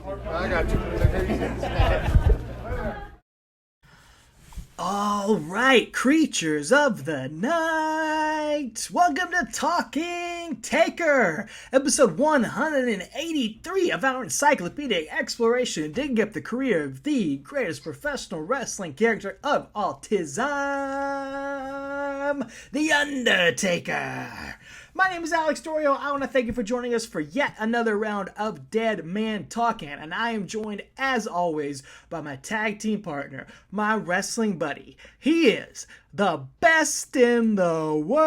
I got you. All right, creatures of the night, welcome to Talking Taker, episode 183 of our encyclopedic exploration, digging up the career of the greatest professional wrestling character of all time, the Undertaker. My name is Alex Dorio. I want to thank you for joining us for yet another round of Dead Man Talking, and I am joined, as always, by my tag team partner, my wrestling buddy. He is the best in the world,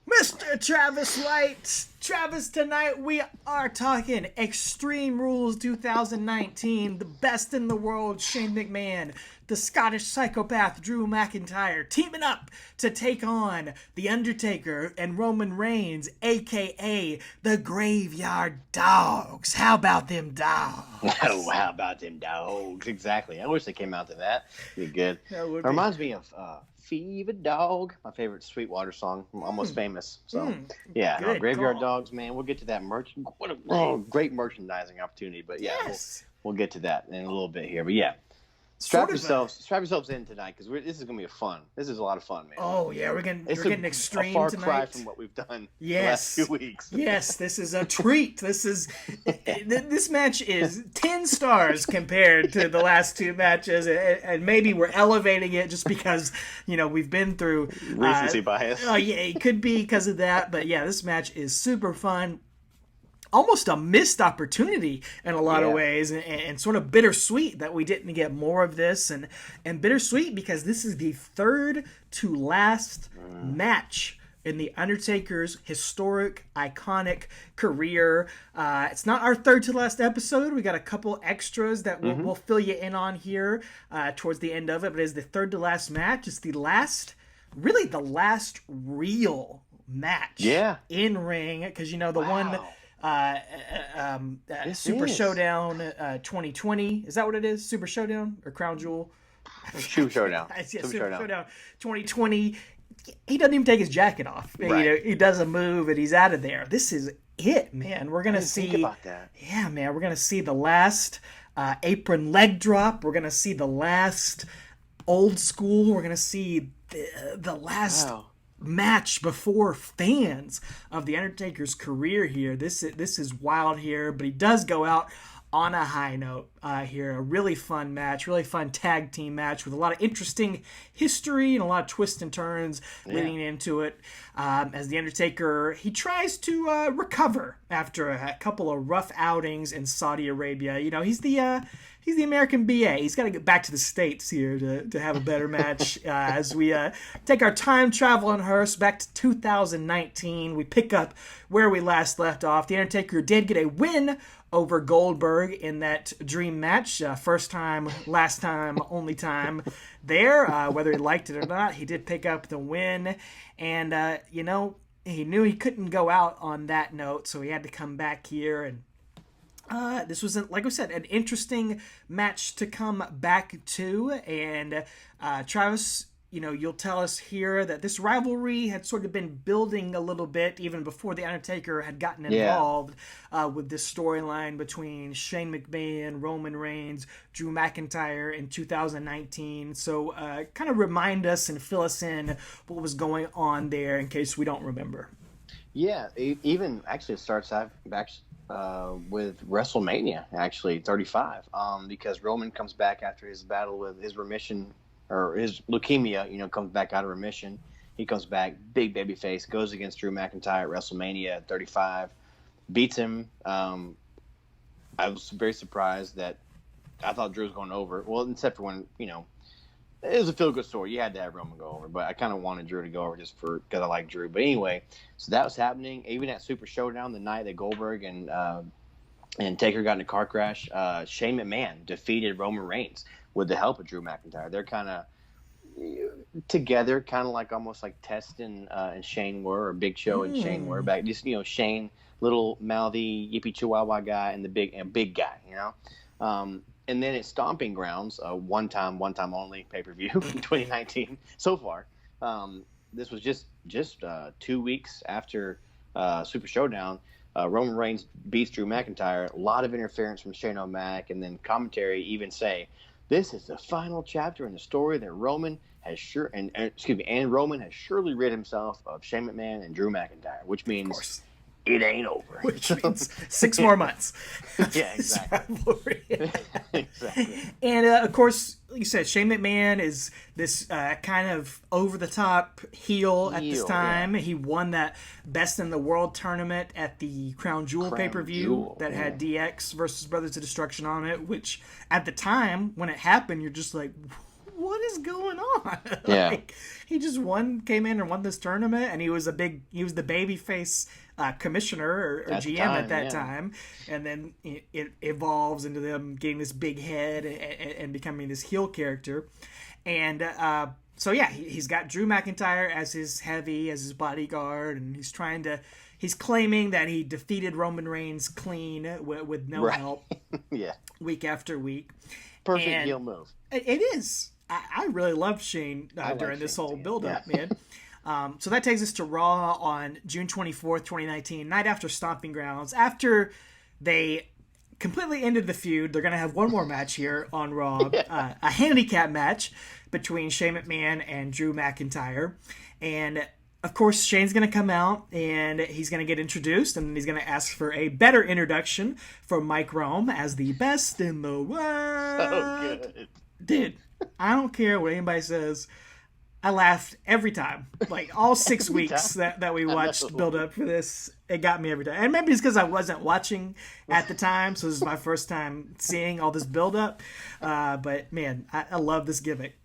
Mr. Travis White. Travis, tonight we are talking Extreme Rules 2019, the best in the world, Shane McMahon, the Scottish psychopath Drew McIntyre, teaming up to take on The Undertaker and Roman Reigns, a.k.a. the Graveyard Dogs. How about them dogs? Oh, how about them dogs? Exactly. I wish they came out to that. It'd be good. It reminds me of Fever Dog, my favorite Sweetwater song, Almost Famous. So, Graveyard Dogs, man. We'll get to that merch. What a great merchandising opportunity. But yeah, Yes. we'll get to that in a little bit here. But yeah, strap yourselves in tonight because this is gonna be fun. This is a lot of fun, man. Oh yeah, we're getting extreme a far tonight. cry from what we've done the last 2 weeks. Yes, this is a treat. This match is 10 stars compared to the last two matches, and maybe we're elevating it just because we've been through Recency bias. Oh yeah, it could be because of that, but yeah, this match is super fun. Almost a missed opportunity in a lot of ways, and sort of bittersweet that we didn't get more of this, and bittersweet because this is the third to last match in the Undertaker's historic, iconic career. It's not our third to last episode. We got a couple extras that we'll fill you in on here towards the end of it, but it's the third to last match. It's the last real match in ring, because the one Super Showdown 2020, is that what it is? Super Showdown or Crown Jewel? Super Showdown. Super Showdown 2020. He doesn't even take his jacket off. Right. He does a move and he's out of there. This is it, man. We're gonna see. Think about that. Yeah, man. We're gonna see the last apron leg drop. We're gonna see the last old school. We're gonna see the last. Wow. Match before fans of the Undertaker's career here. This is wild here, but he does go out on a high note here. A really fun match, really fun tag team match with a lot of interesting history and a lot of twists and turns leading into it. As the Undertaker, he tries to recover after a couple of rough outings in Saudi Arabia. He's the American BA. He's got to get back to the States here to have a better match. As we take our time traveling hearse back to 2019, we pick up where we last left off. The Undertaker did get a win over Goldberg in that dream match. First time, last time, only time there. Whether he liked it or not, he did pick up the win. And, he knew he couldn't go out on that note, so he had to come back here and this was, like I said, an interesting match to come back to. And Travis, you'll tell us here that this rivalry had sort of been building a little bit even before The Undertaker had gotten involved with this storyline between Shane McMahon, Roman Reigns, Drew McIntyre in 2019. So kind of remind us and fill us in what was going on there in case we don't remember. Yeah, even actually it starts out back with WrestleMania, actually 35, because Roman comes back after his battle with his remission or his leukemia. Comes back out of remission. He comes back, big baby face, goes against Drew McIntyre at WrestleMania 35, beats him. I was very surprised that I thought Drew was going over. Well, except for when it was a feel-good story. You had to have Roman go over, but I kind of wanted Drew to go over just because I like Drew. But anyway, so that was happening. Even at Super Showdown, the night that Goldberg and Taker got in a car crash, Shane McMahon defeated Roman Reigns with the help of Drew McIntyre. They're kind of together, kind of like almost like Test and Shane were, or Big Show and Shane were back. Just Shane, little mouthy yippee chihuahua guy, and the big guy. And then at Stomping Grounds, a one time only pay-per-view in 2019 so far. This was just 2 weeks after Super Showdown. Roman Reigns beats Drew McIntyre. A lot of interference from Shane O'Mac, and then commentary even say, "This is the final chapter in the story that Roman has Roman has surely rid himself of Shane McMahon and Drew McIntyre," which means it ain't over. Which means 6 more months. Yeah, exactly. Exactly. And of course, like you said, Shane McMahon is this kind of over-the-top heel at this time. Yeah. He won that Best in the World tournament at the Crown Jewel pay-per-view that had DX versus Brothers of Destruction on it, which at the time, when it happened, you're just like, what is going on? Yeah. Like, he just came in and won this tournament, and he was the babyface commissioner or GM at that time, and then it evolves into them getting this big head and becoming this heel character. And so yeah, he's got Drew McIntyre as his bodyguard, and he's claiming that he defeated Roman Reigns clean with no help. Yeah, week after week. Perfect heel move. It is. I really loved Shane during this whole build-up, man. So that takes us to Raw on June 24th, 2019, night after Stomping Grounds. After they completely ended the feud, they're going to have one more match here on Raw, a handicap match between Shane McMahon and Drew McIntyre. And, of course, Shane's going to come out, and he's going to get introduced, and he's going to ask for a better introduction from Mike Rome as the best in the world. So good. Dude, I don't care what anybody says. I laughed every time. Like, all 6 weeks that we watched build up for this, it got me every time. And maybe it's because I wasn't watching at the time, so this is my first time seeing all this build up. But, man, I love this gimmick.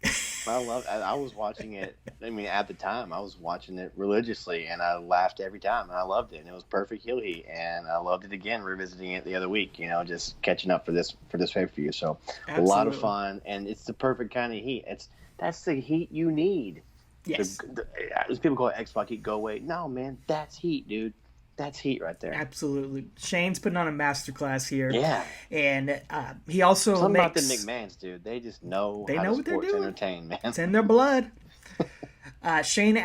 I was watching it, at the time, I was watching it religiously, and I laughed every time, and I loved it. And it was perfect heel heat, and I loved it again, revisiting it the other week, just catching up for this pay-per-view. So, absolutely. A lot of fun, and it's the perfect kind of heat. That's the heat you need. Yes. People call it X-Pac heat, go away. No, man, that's heat, dude. That's heat right there. Absolutely. Shane's putting on a masterclass here. Yeah. And he also Something about the McMahons, dude. They just know how to sports entertain, man. It's in their blood. Shane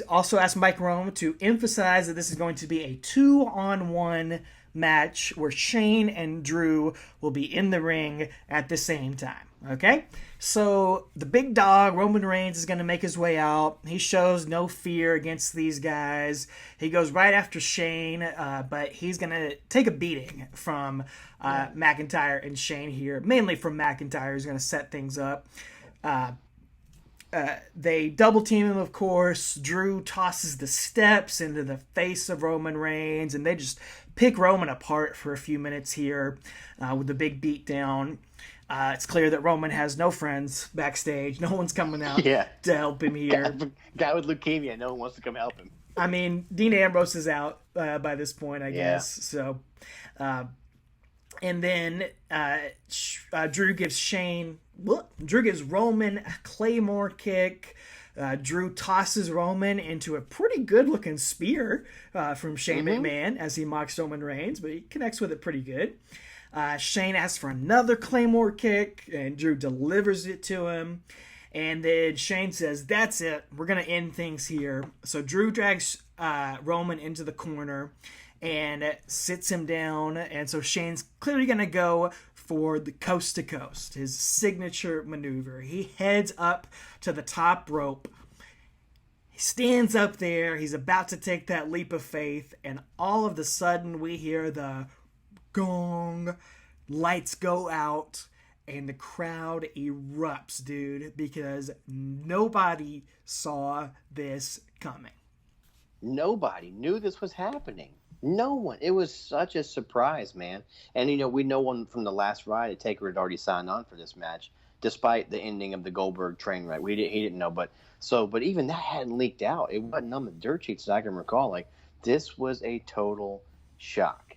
also asked Mike Rome to emphasize that this is going to be a 2-on-1 match where Shane and Drew will be in the ring at the same time. Okay? So the big dog, Roman Reigns, is going to make his way out. He shows no fear against these guys. He goes right after Shane, but he's going to take a beating from McIntyre and Shane here. Mainly from McIntyre, who's going to set things up. They double team him, of course. Drew tosses the steps into the face of Roman Reigns, and they just pick Roman apart for a few minutes here with the big beatdown. It's clear that Roman has no friends backstage. No one's coming out to help him here. Guy with leukemia. No one wants to come help him. Dean Ambrose is out by this point, I guess. So, and then Drew gives Roman a Claymore kick. Drew tosses Roman into a pretty good-looking spear from Shane McMahon as he mocks Roman Reigns, but he connects with it pretty good. Shane asks for another Claymore kick, and Drew delivers it to him. And then Shane says, "That's it. We're going to end things here." So Drew drags Roman into the corner and sits him down. And so Shane's clearly going to go for the coast to coast, his signature maneuver. He heads up to the top rope. He stands up there. He's about to take that leap of faith. And all of a sudden we hear the gong, lights go out, and the crowd erupts, dude, because nobody saw this coming. Nobody knew this was happening. No one. It was such a surprise, man. And, we know one from the last ride, Taker had already signed on for this match, despite the ending of the Goldberg train wreck. He didn't know, but even that hadn't leaked out. It wasn't on the dirt sheets that I can recall. Like, this was a total shock.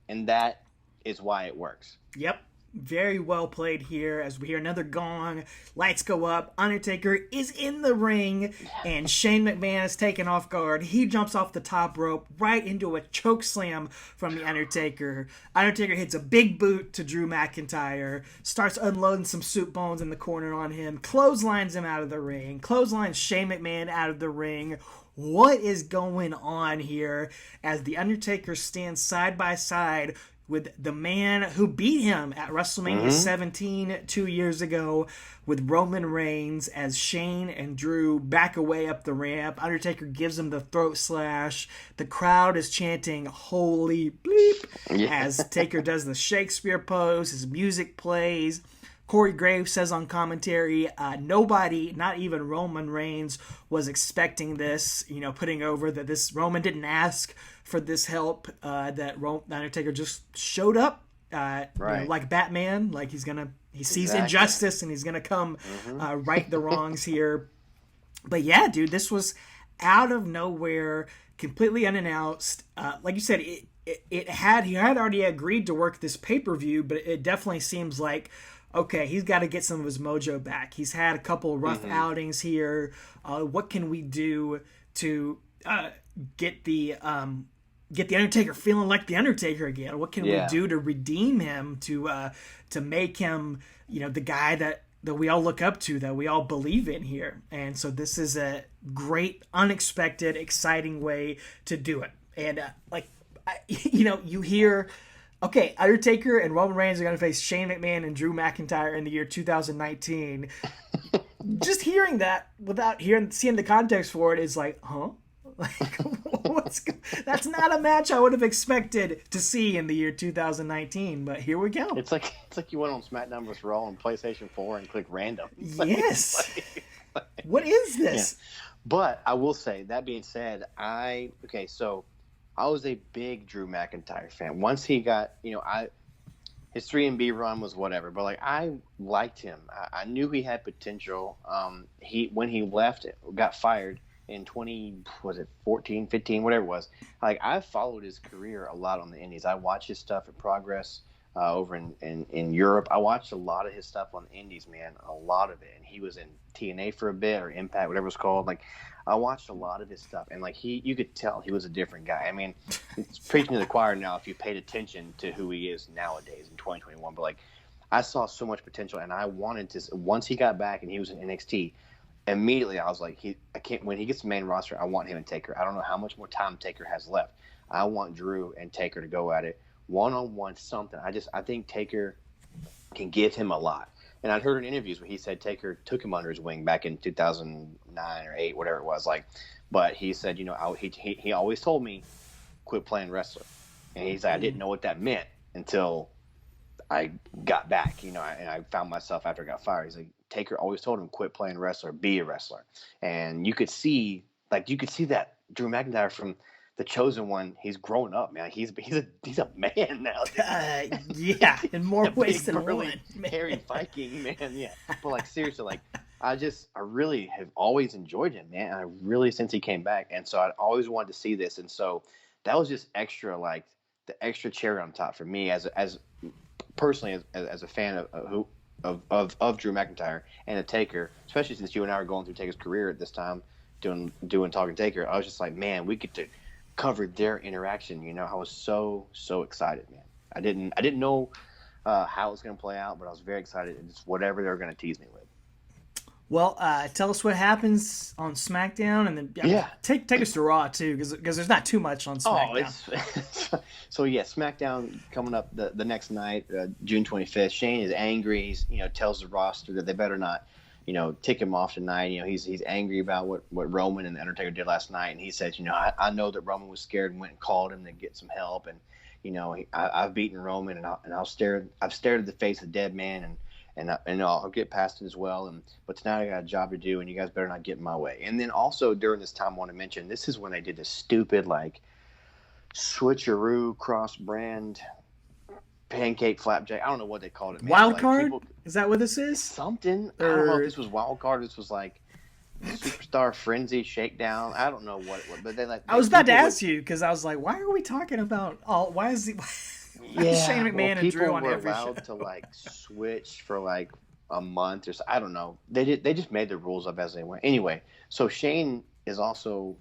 And that is why it works. Yep. Very well played here as we hear another gong. Lights go up. Undertaker is in the ring, and Shane McMahon is taken off guard. He jumps off the top rope right into a choke slam from the Undertaker. Undertaker hits a big boot to Drew McIntyre, starts unloading some soup bones in the corner on him, clotheslines him out of the ring, clotheslines Shane McMahon out of the ring. What is going on here as the Undertaker stands side by side with the man who beat him at WrestleMania 17 2 years ago, with Roman Reigns, as Shane and Drew back away up the ramp. Undertaker gives him the throat slash. The crowd is chanting "Holy bleep" as Taker does the Shakespeare pose. His music plays. Corey Graves says on commentary, nobody, not even Roman Reigns, was expecting this, putting over that this Roman didn't ask for this help, that Undertaker just showed up, like Batman, like he sees injustice and he's going to come right the wrongs here. But yeah, dude, this was out of nowhere, completely unannounced. Like you said, he had already agreed to work this pay-per-view, but it definitely seems like, okay, he's got to get some of his mojo back. He's had a couple rough outings here. What can we do to get the Undertaker feeling like the Undertaker again? What can we do to redeem him, to make him, the guy that we all look up to, that we all believe in here? And so this is a great, unexpected, exciting way to do it. And you hear, okay, Undertaker and Roman Reigns are going to face Shane McMahon and Drew McIntyre in the year 2019. Just hearing that without seeing the context for it is like, huh? Like, that's not a match I would have expected to see in the year 2019, but here we go. It's like you went on SmackDown vs. Raw on PlayStation 4 and click random. Yes. What is this? Yeah. But I will say, that being said, so I was a big Drew McIntyre fan. Once he got, his 3-B run was whatever, but I liked him. I knew he had potential. When he left, got fired in 14, 15, whatever it was. I followed his career a lot on the Indies. I watched his stuff at Progress over in Europe. I watched a lot of his stuff on the Indies, man, a lot of it. And he was in TNA for a bit, or Impact, whatever it's called. I watched a lot of his stuff, and you could tell he was a different guy. I mean, it's preaching to the choir now if you paid attention to who he is nowadays in 2021. But I saw so much potential, and I wanted to. Once he got back and he was in NXT, immediately I was like, when he gets the main roster, I want him and Taker. I don't know how much more time Taker has left. I want Drew and Taker to go at it one-on-one, something. I think Taker can give him a lot. And I'd heard in interviews where he said Taker took him under his wing back in 2009 or 8, whatever it was. But he said, he always told me, quit playing wrestler. And he's like, I didn't know what that meant until I got back, and I found myself after I got fired. He's like, Taker always told him, quit playing wrestler, be a wrestler. And you could see that Drew McIntyre from The Chosen One, he's grown up, man. He's a man now. Yeah, in more ways than one. Hairy Viking, man. Yeah, but seriously, I really have always enjoyed him, man. I really, since he came back, and so I always wanted to see this, and so that was just extra, the extra cherry on top for me as personally as a fan of Drew McIntyre and the Taker, especially since you and I are going through Taker's career at this time, doing Talking Taker. I was just like, man, we get to cover their interaction. I was so excited, man. I didn't know how it was going to play out, but I was very excited. It's whatever they were going to tease me with. Well, tell us what happens on SmackDown, and then take us to Raw too, because there's not too much on SmackDown. So SmackDown coming up the next night, June 25th. Shane is angry. He's tells the roster that they better not tick him off tonight. He's angry about what Roman and the Undertaker did last night, and he says, I know that Roman was scared and went and called him to get some help, and I've beaten Roman, and I've stared at the face of a dead man, and I'll get past it as well. But tonight I got a job to do, and you guys better not get in my way. And then also during this time, I want to mention, this is when they did this stupid switcheroo cross-brand pancake flapjack. I don't know what they called it. Man. Wild card? Is that what this is? Something. I don't know if this was wild card. This was Superstar Frenzy Shakedown. I don't know what it was, but they I was about to ask you, because I was like, why are we talking about why is Yeah, Shane McMahon and Drew people on were every show. allowed to like switch for like a month or so. I don't know. They just made the rules up as they went. Anyway, so Shane is also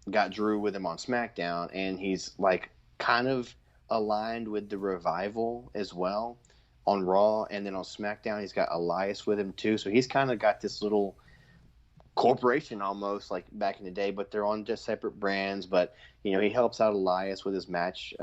got Drew with him on SmackDown, and he's like kind of aligned with the Revival as well on Raw, and then on SmackDown he's got Elias with him too. So he's kind of got this little corporation almost like back in the day, but they're on just separate brands. But you know, he helps out Elias with his match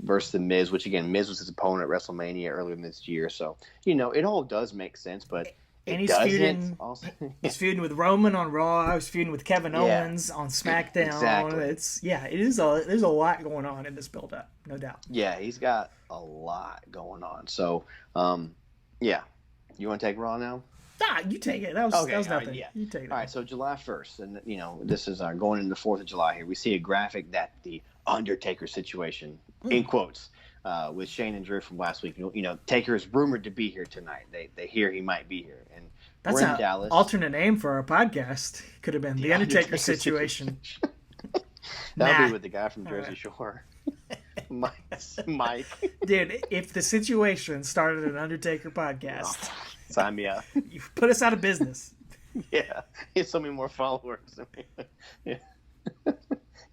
versus the Miz, which again, Miz was his opponent at WrestleMania earlier this year. So you know, it all does make sense, but And it he's doesn't. feuding. Also, He's feuding with Roman on Raw. He's feuding with Kevin Yeah. Owens on SmackDown. Exactly. It is there's a lot going on in this build up, no doubt. yeah, he's got a lot going on. So, yeah, you want to take Raw now? Ah, you take it. That was Okay, nothing. all right, yeah. You take it. All right, so July 1st, and you know, this is going into the 4th of July here. We see a graphic that the Undertaker situation, in quotes, with Shane and Drew from last week. You know, Taker is rumored to be here tonight. They hear he might be here. And That's we're in an Dallas. alternate name for our podcast. Could have been the Undertaker situation. That'll Nah. be with the guy from Jersey Shore. Mike. Dude, if the situation started an Undertaker podcast, Sign me up. you put us out of business. Yeah. He has so many more followers. Yeah.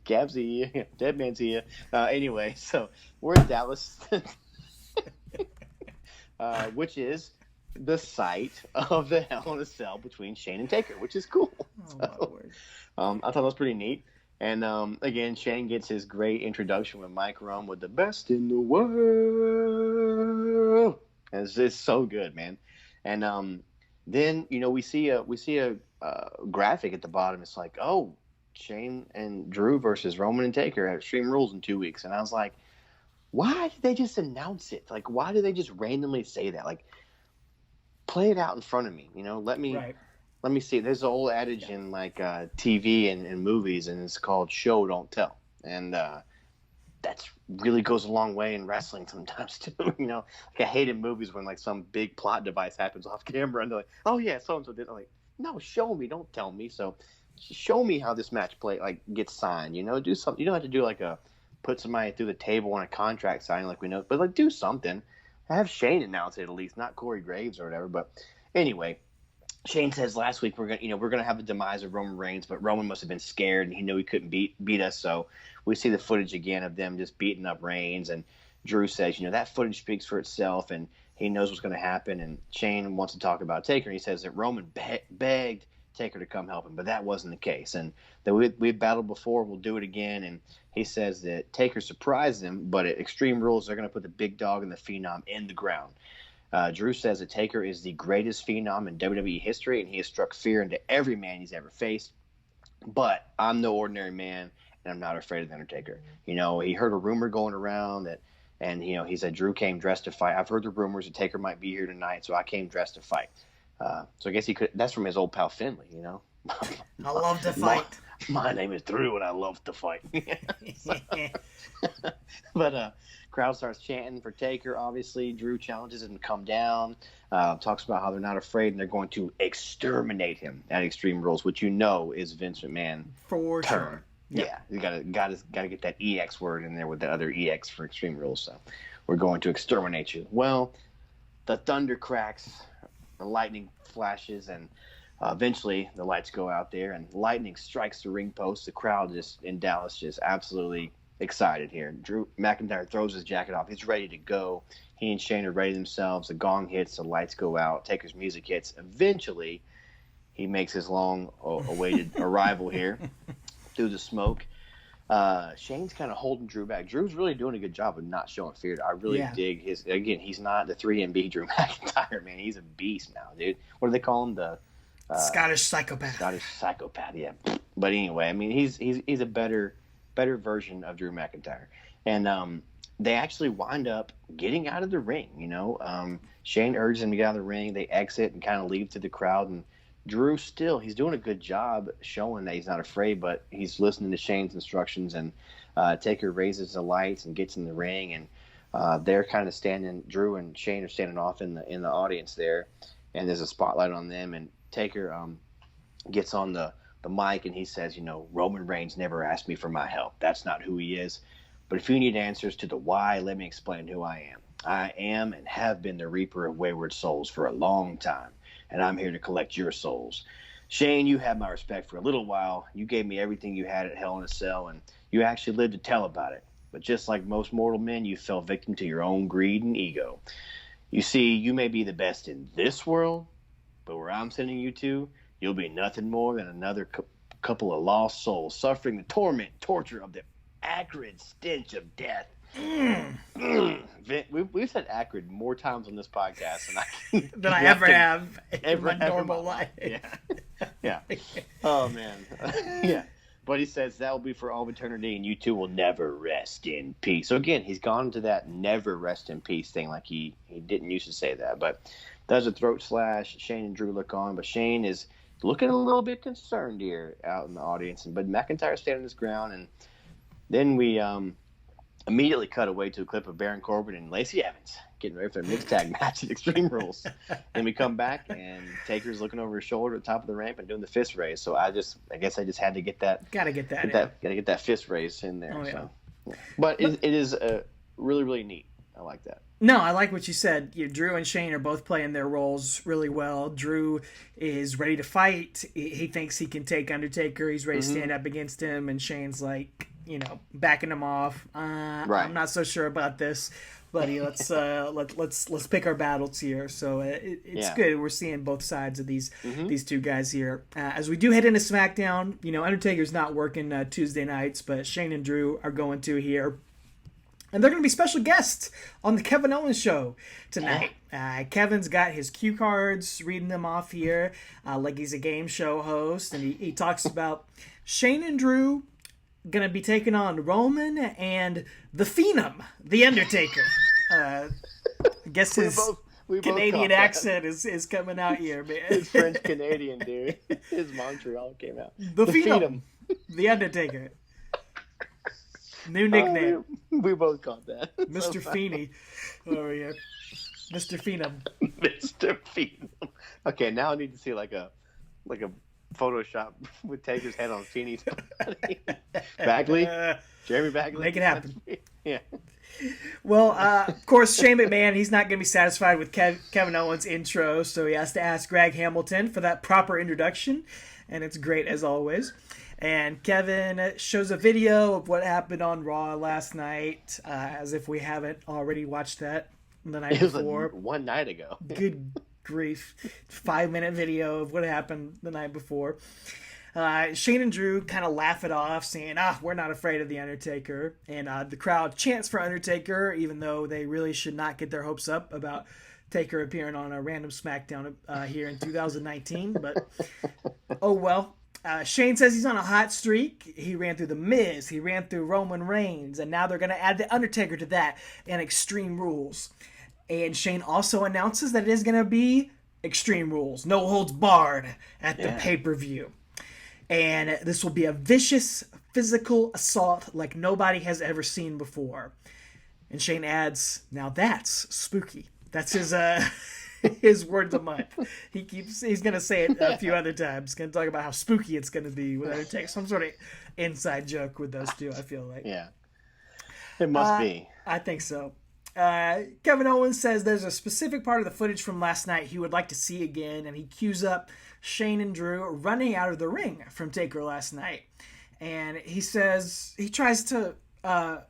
Gab's here. Dead Man's here. Anyway, so we're in Dallas, which is the site of the Hell in a Cell between Shane and Taker, which is cool. Oh, my word. I thought that was pretty neat. And again, Shane gets his great introduction with Mike Rome with the best in the world. And it's just so good, man. And then you know we see a graphic at the bottom. It's like, oh, Shane and Drew versus Roman and Taker at Extreme Rules in 2 weeks. And I was like, why did they just announce it? Like, why did they just randomly say that? Like, play it out in front of me. You know, let me see. There's an old adage in like TV and movies, and it's called show don't tell. And that's really goes a long way in wrestling sometimes too. You know, like I hate in movies when like some big plot device happens off camera, and they're like, oh yeah, so and so did. I'm like, no, show me, don't tell me. So show me how this match gets signed. You know, do something. You don't have to do like put somebody through the table on a contract signing like we know, but like do something. Have Shane announce it at least, not Corey Graves or whatever. But anyway, Shane says last week we're gonna have the demise of Roman Reigns, but Roman must have been scared and he knew he couldn't beat us. So we see the footage again of them just beating up Reigns, and Drew says, you know, that footage speaks for itself, and he knows what's going to happen. And Shane wants to talk about Taker, and he says that Roman begged Taker to come help him, but that wasn't the case, and that we've battled before, we'll do it again. And he says that Taker surprised him, but at Extreme Rules they're going to put the big dog and the Phenom in the ground. Drew says that Taker is the greatest Phenom in WWE history, and he has struck fear into every man he's ever faced. But I'm no ordinary man, and I'm not afraid of the Undertaker. You know, he heard a rumor going around and you know, he said Drew came dressed to fight. I've heard the rumors that Taker might be here tonight, so I came dressed to fight. So I guess he could. That's from his old pal Finley. You know, I love to fight. My name is Drew, and I love to fight. But crowd starts chanting for Taker. Obviously, Drew challenges him to come down. Talks about how they're not afraid and they're going to exterminate him at Extreme Rules, which you know is Vince McMahon For term. sure. Yeah, you gotta get that EX word in there with the other EX for Extreme Rules. So we're going to exterminate you. Well, the thunder cracks, the lightning flashes, and eventually the lights go out there, and lightning strikes the ring post. The crowd in Dallas just absolutely excited here. Drew McIntyre throws his jacket off. He's ready to go. He and Shane are ready themselves. The gong hits. The lights go out. Taker's music hits. Eventually, he makes his long-awaited arrival here through the smoke. Shane's kind of holding Drew back. Drew's really doing a good job of not showing fear. I really dig his. Again, he's not the 3MB Drew McIntyre, man. He's a beast now, dude. What do they call him? The Scottish psychopath. Scottish psychopath, yeah. But anyway, I mean, he's a better version of Drew McIntyre. And they actually wind up getting out of the ring. You know, Shane urges him to get out of the ring. They exit and kind of leave to the crowd, and Drew he's doing a good job showing that he's not afraid, but he's listening to Shane's instructions. And Taker raises the lights and gets in the ring, and they're kind of standing. Drew and Shane are standing off in the audience there, and there's a spotlight on them. And Taker gets on the mic and he says, you know, Roman Reigns never asked me for my help. That's not who he is. But if you need answers to the why, let me explain who I am. I am and have been the Reaper of Wayward Souls for a long time, and I'm here to collect your souls. Shane, you had my respect for a little while. You gave me everything you had at Hell in a Cell, and you actually lived to tell about it. But just like most mortal men, you fell victim to your own greed and ego. You see, you may be the best in this world, but where I'm sending you to, you'll be nothing more than another couple of lost souls suffering the torment, torture of the acrid stench of death. We've said acrid more times on this podcast than I ever have in my normal life. Yeah. Oh, man. Yeah. But he says that will be for all eternity, and you two will never rest in peace. So, again, he's gone to that never rest in peace thing like he didn't used to say that. But does a throat slash. Shane and Drew look on, but Shane is looking a little bit concerned here out in the audience. But McIntyre standing his ground, and then we immediately cut away to a clip of Baron Corbin and Lacey Evans getting ready for their mixed tag match at Extreme Rules. Then we come back, and Taker's looking over his shoulder at the top of the ramp and doing the fist raise. So I guess I just had to get that. Gotta get that fist raise in there. Oh, yeah. So, yeah. But it is really, really neat. I like that. No, I like what you said. Drew and Shane are both playing their roles really well. Drew is ready to fight. He thinks he can take Undertaker. He's ready to stand up against him. And Shane's like, backing him off. Right. I'm not so sure about this, buddy. Let's pick our battles here. So it's good. We're seeing both sides of these two guys here. As we do head into SmackDown, Undertaker's not working Tuesday nights, but Shane and Drew are going to here. And they're going to be special guests on the Kevin Owens show tonight. Kevin's got his cue cards, reading them off here like he's a game show host. And he talks about Shane and Drew going to be taking on Roman and the Phenom, the Undertaker. I guess his Canadian accent is coming out here, man. His French Canadian, dude. His Montreal came out. The Phenom, the Undertaker. New nickname. We both caught that. Mr. Feeney. Oh, yeah. Mr. Phenom. Mr. Phenom. Okay, now I need to see like a Photoshop with Taker's head on Feeney's body. Bagley? Jeremy Bagley? Make it happen. Yeah. Well, of course, Shane McMahon, he's not going to be satisfied with Kevin Owens' intro, so he has to ask Greg Hamilton for that proper introduction, and it's great as always. And Kevin shows a video of what happened on Raw last night, as if we haven't already watched that the night before. One night ago. Good grief. 5-minute video of what happened the night before. Shane and Drew kind of laugh it off, saying, we're not afraid of The Undertaker. And the crowd chants for Undertaker, even though they really should not get their hopes up about Taker appearing on a random SmackDown here in 2019. But, oh well. Shane says he's on a hot streak. He ran through The Miz. He ran through Roman Reigns. And now they're going to add The Undertaker to that and Extreme Rules. And Shane also announces that it is going to be Extreme Rules. No holds barred at the pay-per-view. And this will be a vicious physical assault like nobody has ever seen before. And Shane adds, now that's spooky. That's his... his words a month. He's gonna say it a few other times. He's gonna talk about how spooky it's gonna be with Undertaker. Some sort of inside joke with those two, I feel like. Yeah. It must be. I think so. Kevin Owens says there's a specific part of the footage from last night he would like to see again, and he cues up Shane and Drew running out of the ring from Taker last night. And he says he tries to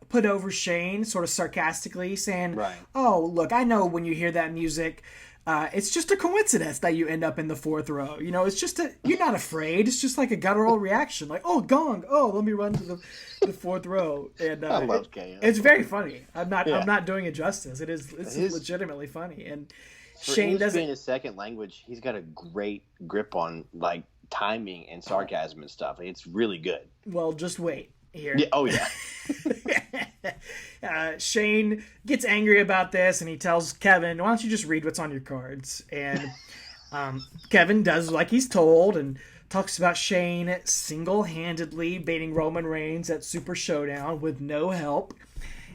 put over Shane sort of sarcastically, saying, oh, look, I know when you hear that music, it's just a coincidence that you end up in the fourth row. It's just you're not afraid. It's just like a guttural reaction. Like, oh, gong. Oh, let me run to the fourth row. And I love chaos. It's very funny. I'm not doing it justice. It's legitimately funny. And Shane doesn't. Being his second language, he's got a great grip on like timing and sarcasm and stuff. It's really good. Well, just wait here. Yeah, oh yeah. Shane gets angry about this, and he tells Kevin, why don't you just read what's on your cards? And Kevin does like he's told and talks about Shane single-handedly beating Roman Reigns at Super Showdown with no help.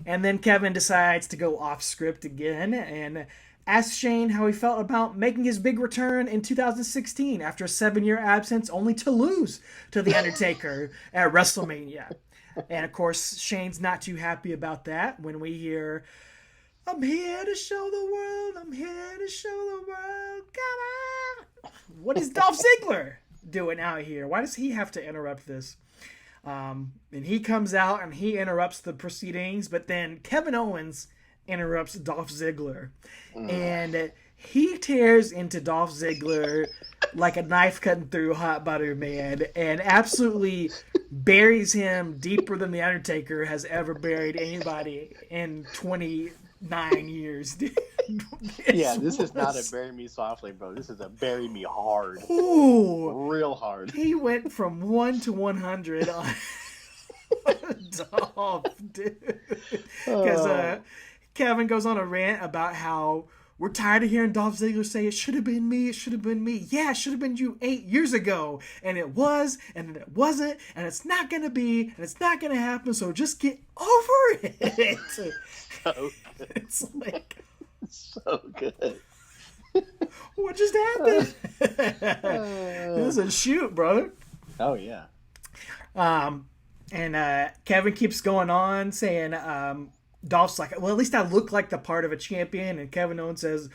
And then Kevin decides to go off script again and asks Shane how he felt about making his big return in 2016 after a 7-year absence, only to lose to The Undertaker at WrestleMania. And of course, Shane's not too happy about that when we hear, "I'm here to show the world, I'm here to show the world, come on." What is Dolph Ziggler doing out here? Why does he have to interrupt this? And he comes out and he interrupts the proceedings, but then Kevin Owens interrupts Dolph Ziggler. And he tears into Dolph Ziggler like a knife cutting through hot butter, man, and absolutely buries him deeper than The Undertaker has ever buried anybody in 29 years, dude. This is not a bury me softly, bro. This is a bury me hard. Ooh, real hard. He went from 1 to 100 on Dolph, dude. Because Kevin goes on a rant about how we're tired of hearing Dolph Ziggler say, "It should have been me, it should have been me." Yeah, it should have been you 8 years ago. And it was, and then it wasn't, and it's not going to be, and it's not going to happen, so just get over it. So good. It's like... So good. What just happened? This is a shoot, brother. Oh, yeah. And Kevin keeps going on saying, Dolph's like, "Well, at least I look like the part of a champion." And Kevin Owens says,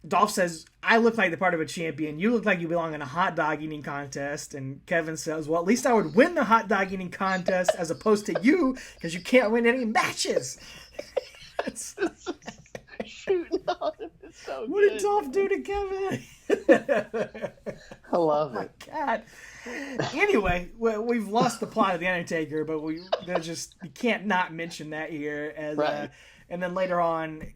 Dolph says, "I look like the part of a champion. You look like you belong in a hot dog eating contest." And Kevin says, "Well, at least I would win the hot dog eating contest as opposed to you, because you can't win any matches." Shooting on him is so What good. did Dolph do to Kevin? I love it. God. Anyway, we've lost the plot of The Undertaker, but you can't not mention that here. As, Right. And then later on,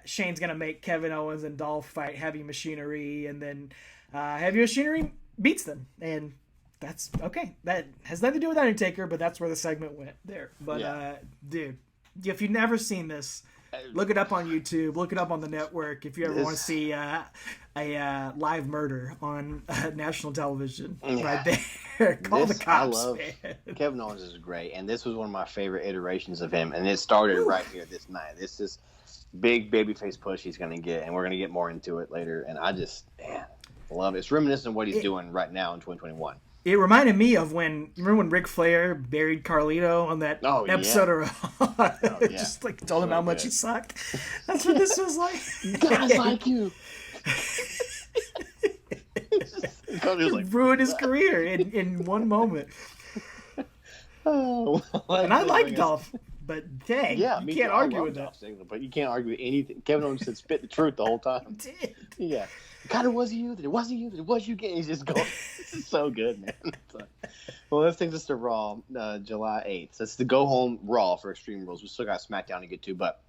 Shane's going to make Kevin Owens and Dolph fight Heavy Machinery, and then Heavy Machinery beats them. And that's okay. That has nothing to do with Undertaker, but that's where the segment went there. But, dude, if you've never seen this, look it up on YouTube. Look it up on the network if you ever want to see a live murder on national television. Right there. Call the cops. Kevin Owens is great, and this was one of my favorite iterations of him, and it started right here this night. This is big babyface push he's going to get, and we're going to get more into it later, and I just, love it. It's reminiscent of what he's doing right now in 2021. It reminded me of remember when Ric Flair buried Carlito on that episode of just like told him how much he sucked. That's what this was like. Guys like you. Ruined his career in one moment. And I like Dolph, but dang, you can't argue with that. But you can't argue with anything. Kevin Owens said spit the truth the whole time. He did. Yeah. God, it wasn't you. It wasn't you. It was you. He's just going. This is so good, man. Well, this takes us to Raw, July 8th. That's the go-home Raw for Extreme Rules. We still got SmackDown to get to, but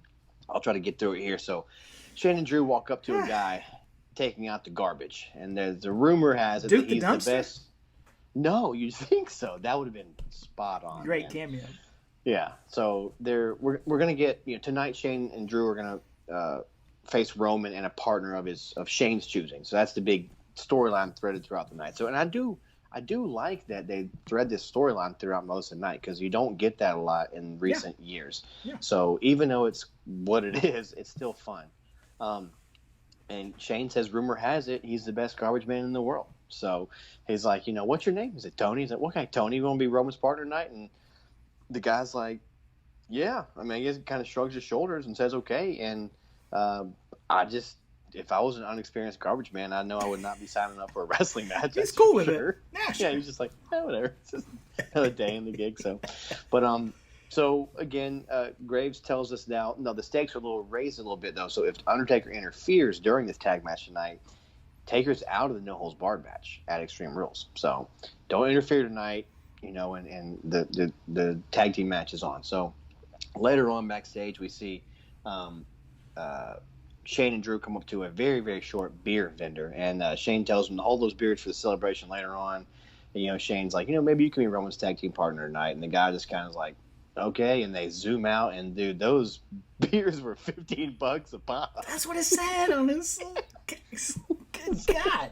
I'll try to get through it here. So Shane and Drew walk up to a guy taking out the garbage, and there's a rumor has it that he's the best. No, you think so? That would have been spot on. Great cameo. Yeah. So we're gonna get tonight. Shane and Drew are gonna face Roman and a partner of Shane's choosing. So that's the big storyline threaded throughout the night. So, and I do like that they thread this storyline throughout most of the night, because you don't get that a lot in recent years. Yeah. So even though it's what it is, it's still fun. And Shane says, rumor has it, he's the best garbage man in the world. So he's like, what's your name? Is it Tony? He's like, okay, Tony, you want to be Roman's partner tonight? And the guy's like, yeah. I mean, I guess he kind of shrugs his shoulders and says, okay. And if I was an unexperienced garbage man, I know I would not be signing up for a wrestling match. He's cool with it. Yeah, he's just like, whatever. It's just another day in the gig. So, but so again, Graves tells us now. No, the stakes are raised a little bit though. So if Undertaker interferes during this tag match tonight, Taker's out of the no holds barred match at Extreme Rules. So don't interfere tonight. And the tag team match is on. So later on backstage, we see. Shane and Drew come up to a very, very short beer vendor, and Shane tells them to hold those beers for the celebration later on. And, Shane's like, maybe you can be Roman's tag team partner tonight. And the guy just kind of like, okay. And they zoom out, and dude, those beers were $15 a pop. That's what it said on his. Good God.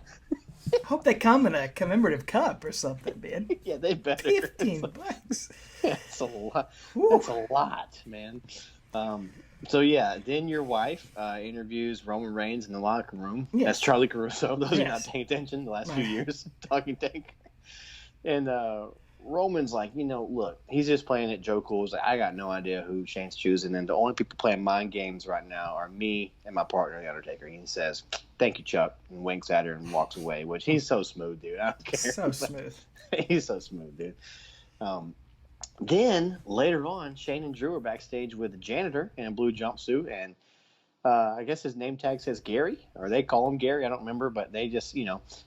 Hope they come in a commemorative cup or something, man. Yeah, they better. $15. That's a lot. That's a lot, man. So yeah, then your wife interviews Roman Reigns in the locker room. Yes. That's Charlie Caruso. Those are not paying attention the last few years. Talking Taker. And Roman's like, look, he's just playing it. Joe Cool's like, I got no idea who Shane's choosing, and the only people playing mind games right now are me and my partner, the Undertaker. And he says, "Thank you, Chuck," and winks at her and walks away. Which he's so smooth, dude. I don't care. So smooth. He's so smooth, dude. Then later on, Shane and Drew are backstage with the janitor in a blue jumpsuit, and I guess his name tag says Gary, or they call him Gary. I don't remember, but they just,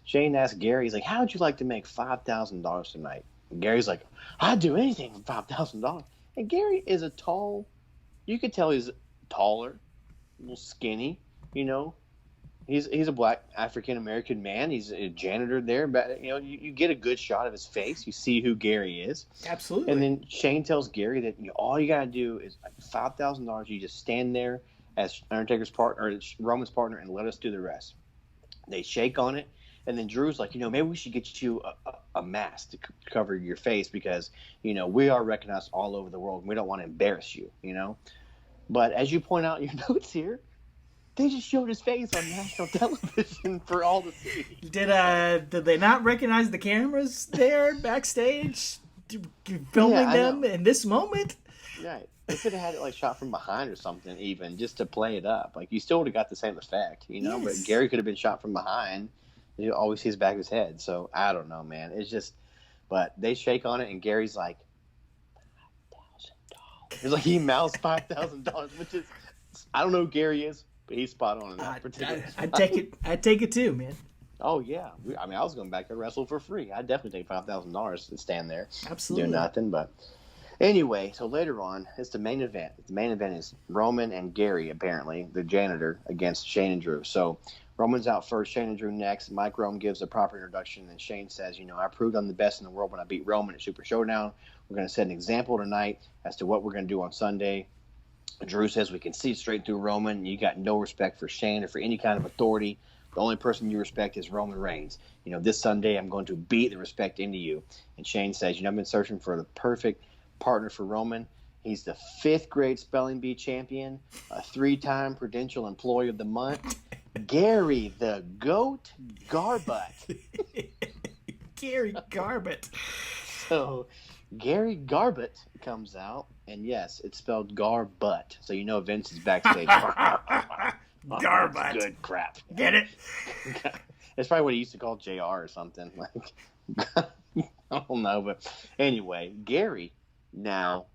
Shane asked Gary, he's like, "How would you like to make $5,000 tonight?" And Gary's like, "I'd do anything for $5,000. And Gary is a tall, you could tell he's taller, a little skinny, He's a black African-American man. He's a janitor there, but, you get a good shot of his face. You see who Gary is. Absolutely. And then Shane tells Gary that all you got to do is $5,000. You just stand there as Undertaker's partner, or Roman's partner, and let us do the rest. They shake on it. And then Drew's like, maybe we should get you a mask to cover your face because, we are recognized all over the world. And we don't want to embarrass you, But as you point out in your notes here, they just showed his face on national television for all to see. Did they not recognize the cameras there backstage filming them in this moment? Right. They could have had it shot from behind or something, even just to play it up. You still would have got the same effect, Yes. But Gary could have been shot from behind. You always sees back of his head. So I don't know, man. It's just, but they shake on it, and Gary's like, $5,000. It's like he mouths $5,000, which is, I don't know who Gary is, but he's spot on in that particular. I'd take it too, man. Oh yeah, I was going back to wrestle for free. I'd definitely take $5,000 and stand there, Absolutely, do nothing. But anyway, so later on, it's the main event. The main event is Roman and Gary, apparently the janitor, against Shane and Drew. So Roman's out first, Shane and Drew next. Mike Rome gives a proper introduction, and Shane says, I proved I'm the best in the world when I beat Roman at Super Showdown. We're going to set an example tonight as to what we're going to do on Sunday. Drew says we can see straight through Roman. You got no respect for Shane or for any kind of authority. The only person you respect is Roman Reigns. This Sunday I'm going to beat the respect into you. And Shane says, I've been searching for the perfect partner for Roman. He's the 5th grade spelling bee champion, a 3-time Prudential Employee of the Month, Gary the Goat Garbutt. Gary Garbutt. So Gary Garbutt comes out, and yes, it's spelled Garbutt. So Vince is backstage. Garbutt. Good crap. Get it? That's probably what he used to call JR or something. I don't know. But anyway, Gary, now,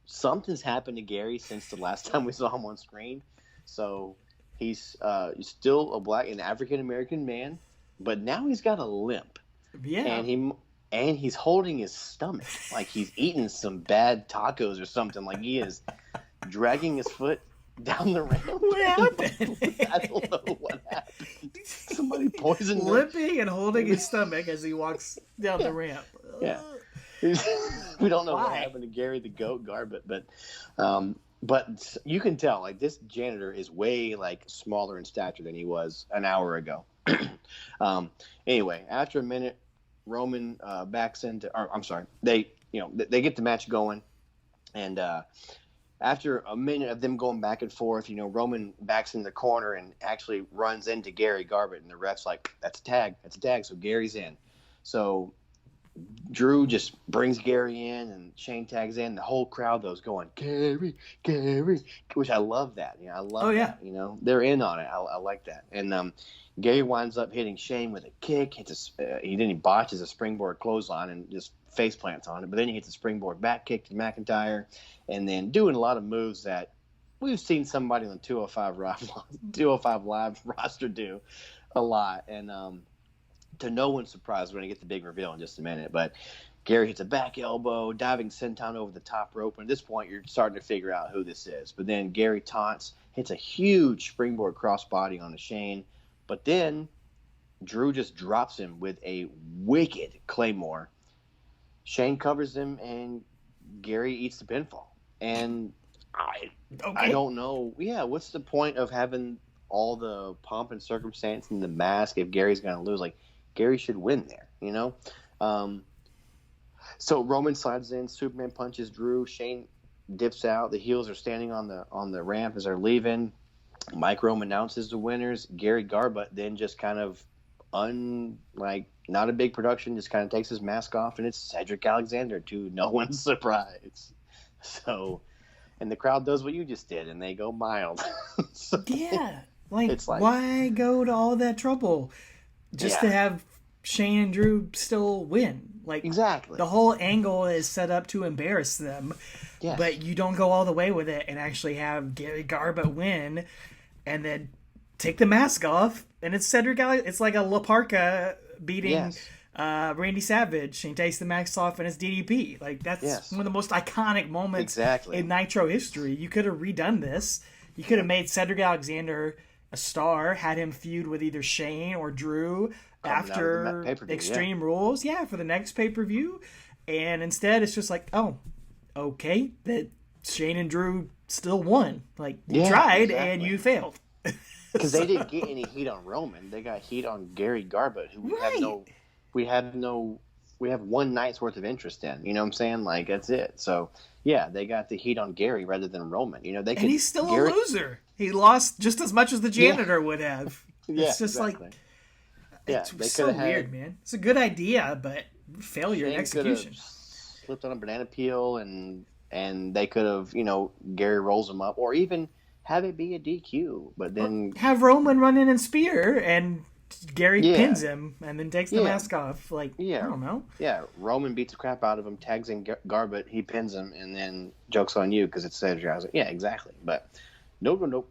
something's happened to Gary since the last time we saw him on screen. So he's still an African-American man, but now he's got a limp. Yeah. And he's holding his stomach like he's eating some bad tacos or something. Like he is dragging his foot down the ramp. What happened? I don't know what happened. Somebody poisoned him. Limping and holding his stomach as he walks down the ramp. Yeah. We don't know Why? what happened to Gary the Goat Garbutt, but you can tell this janitor is way smaller in stature than he was an hour ago. Anyway, after a minute, Roman backs into. They get the match going, and after a minute of them going back and forth, Roman backs in the corner and actually runs into Gary Garbutt, and the ref's like, "That's a tag. That's a tag." So Gary's in. So Drew just brings Gary in, and Shane tags in. The whole crowd though is going, "Gary, Gary," which I love that. I love that. They're in on it. I like that. And Gary winds up hitting Shane with a kick. He botches a springboard clothesline and just face plants on it. But then he hits a springboard back kick to McIntyre, and then doing a lot of moves that we've seen somebody on the 205 Live roster do a lot. And to no one's surprise, we're going to get the big reveal in just a minute. But Gary hits a back elbow, diving senton over the top rope. And at this point, you're starting to figure out who this is. But then Gary taunts, hits a huge springboard crossbody on Shane. But then Drew just drops him with a wicked Claymore. Shane covers him, and Gary eats the pinfall. And I don't know. Yeah, what's the point of having all the pomp and circumstance and the mask if Gary's going to lose? Gary should win there, So Roman slides in, Superman punches Drew. Shane dips out. The heels are standing on the ramp as they're leaving. Mike Rome announces the winners. Gary Garbutt then just kind of not a big production, just kind of takes his mask off, and it's Cedric Alexander to no one's surprise. So, and the crowd does what you just did, and they go mild. So, yeah, why go to all that trouble just to have Shane and Drew still win? Like, exactly. The whole angle is set up to embarrass them, but you don't go all the way with it and actually have Gary Garbutt win, and then take the mask off, and it's Cedric Alexander. It's like a La Parka beating Randy Savage, and he takes the mask off, and it's DDP. Like, that's one of the most iconic moments in Nitro history. You could have redone this. You could have made Cedric Alexander a star, had him feud with either Shane or Drew after Extreme Rules, for the next pay-per-view. And instead, it's just like, oh, okay, that Shane and Drew still won. Like, you tried, and you failed. Because they didn't get any heat on Roman. They got heat on Gary Garbutt, who we have one night's worth of interest in. You know what I'm saying? Like, that's it. So, they got the heat on Gary rather than Roman. You know, and he's still a loser. He lost just as much as the janitor would have. It's just like, it's so weird, man. It's a good idea, but failure in execution. Slipped on a banana peel, and they could have, Gary rolls him up, or even have it be a DQ, but then have Roman run in and spear, and Gary pins him, and then takes the mask off. Like, I don't know. Yeah, Roman beats the crap out of him, tags in Garbutt, he pins him, and then joke's on you because it's Cedric. I was like, yeah, exactly. But nope.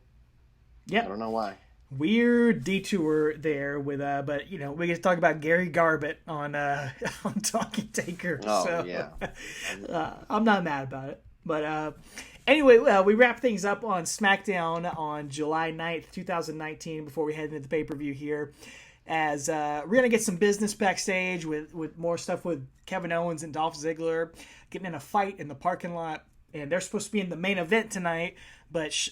Yeah, I don't know why. Weird detour there with but we get to talk about Gary Garbutt on Talking Taker. I'm not mad about it, but anyway, we wrap things up on SmackDown on July 9th, 2019 before we head into the pay-per-view here, as we're gonna get some business backstage with more stuff with Kevin Owens and Dolph Ziggler getting in a fight in the parking lot, and they're supposed to be in the main event tonight. But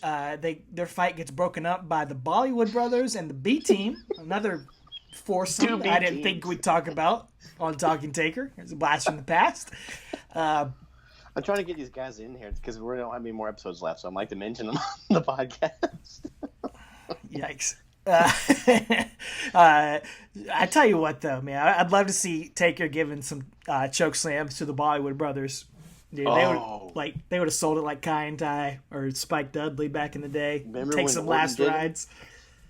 their fight gets broken up by the Bollywood Brothers and the B Team, another foursome I didn't think we'd talk about on Talking Taker. It's a blast from the past. I'm trying to get these guys in here because we don't have any more episodes left, so I'd like to mention them on the podcast. Yikes. I tell you what, though, man, I'd love to see Taker giving some choke slams to the Bollywood Brothers. Dude, they would have sold it like Kai and Tai or Spike Dudley back in the day. Remember take some last rides.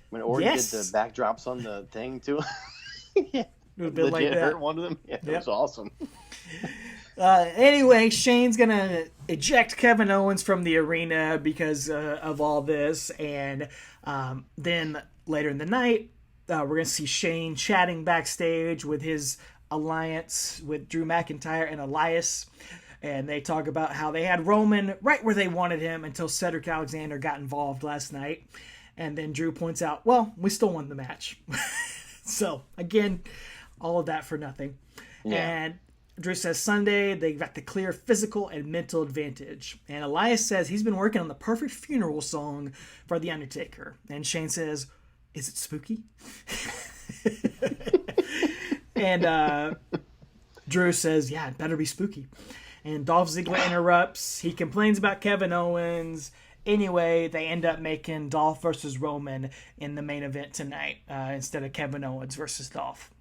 When Orton did the backdrops on the thing too. It would have been like that. Hurt one of them. Yeah, that was awesome. Anyway, Shane's gonna eject Kevin Owens from the arena because of all this, and then later in the night, we're gonna see Shane chatting backstage with his alliance with Drew McIntyre and Elias. And they talk about how they had Roman right where they wanted him until Cedric Alexander got involved last night. And then Drew points out, well, we still won the match. So, again, all of that for nothing. Yeah. And Drew says Sunday they got the clear physical and mental advantage. And Elias says he's been working on the perfect funeral song for The Undertaker. And Shane says, is it spooky? And Drew says, yeah, it better be spooky. And Dolph Ziggler interrupts. He complains about Kevin Owens. Anyway, they end up making Dolph versus Roman in the main event tonight instead of Kevin Owens versus Dolph.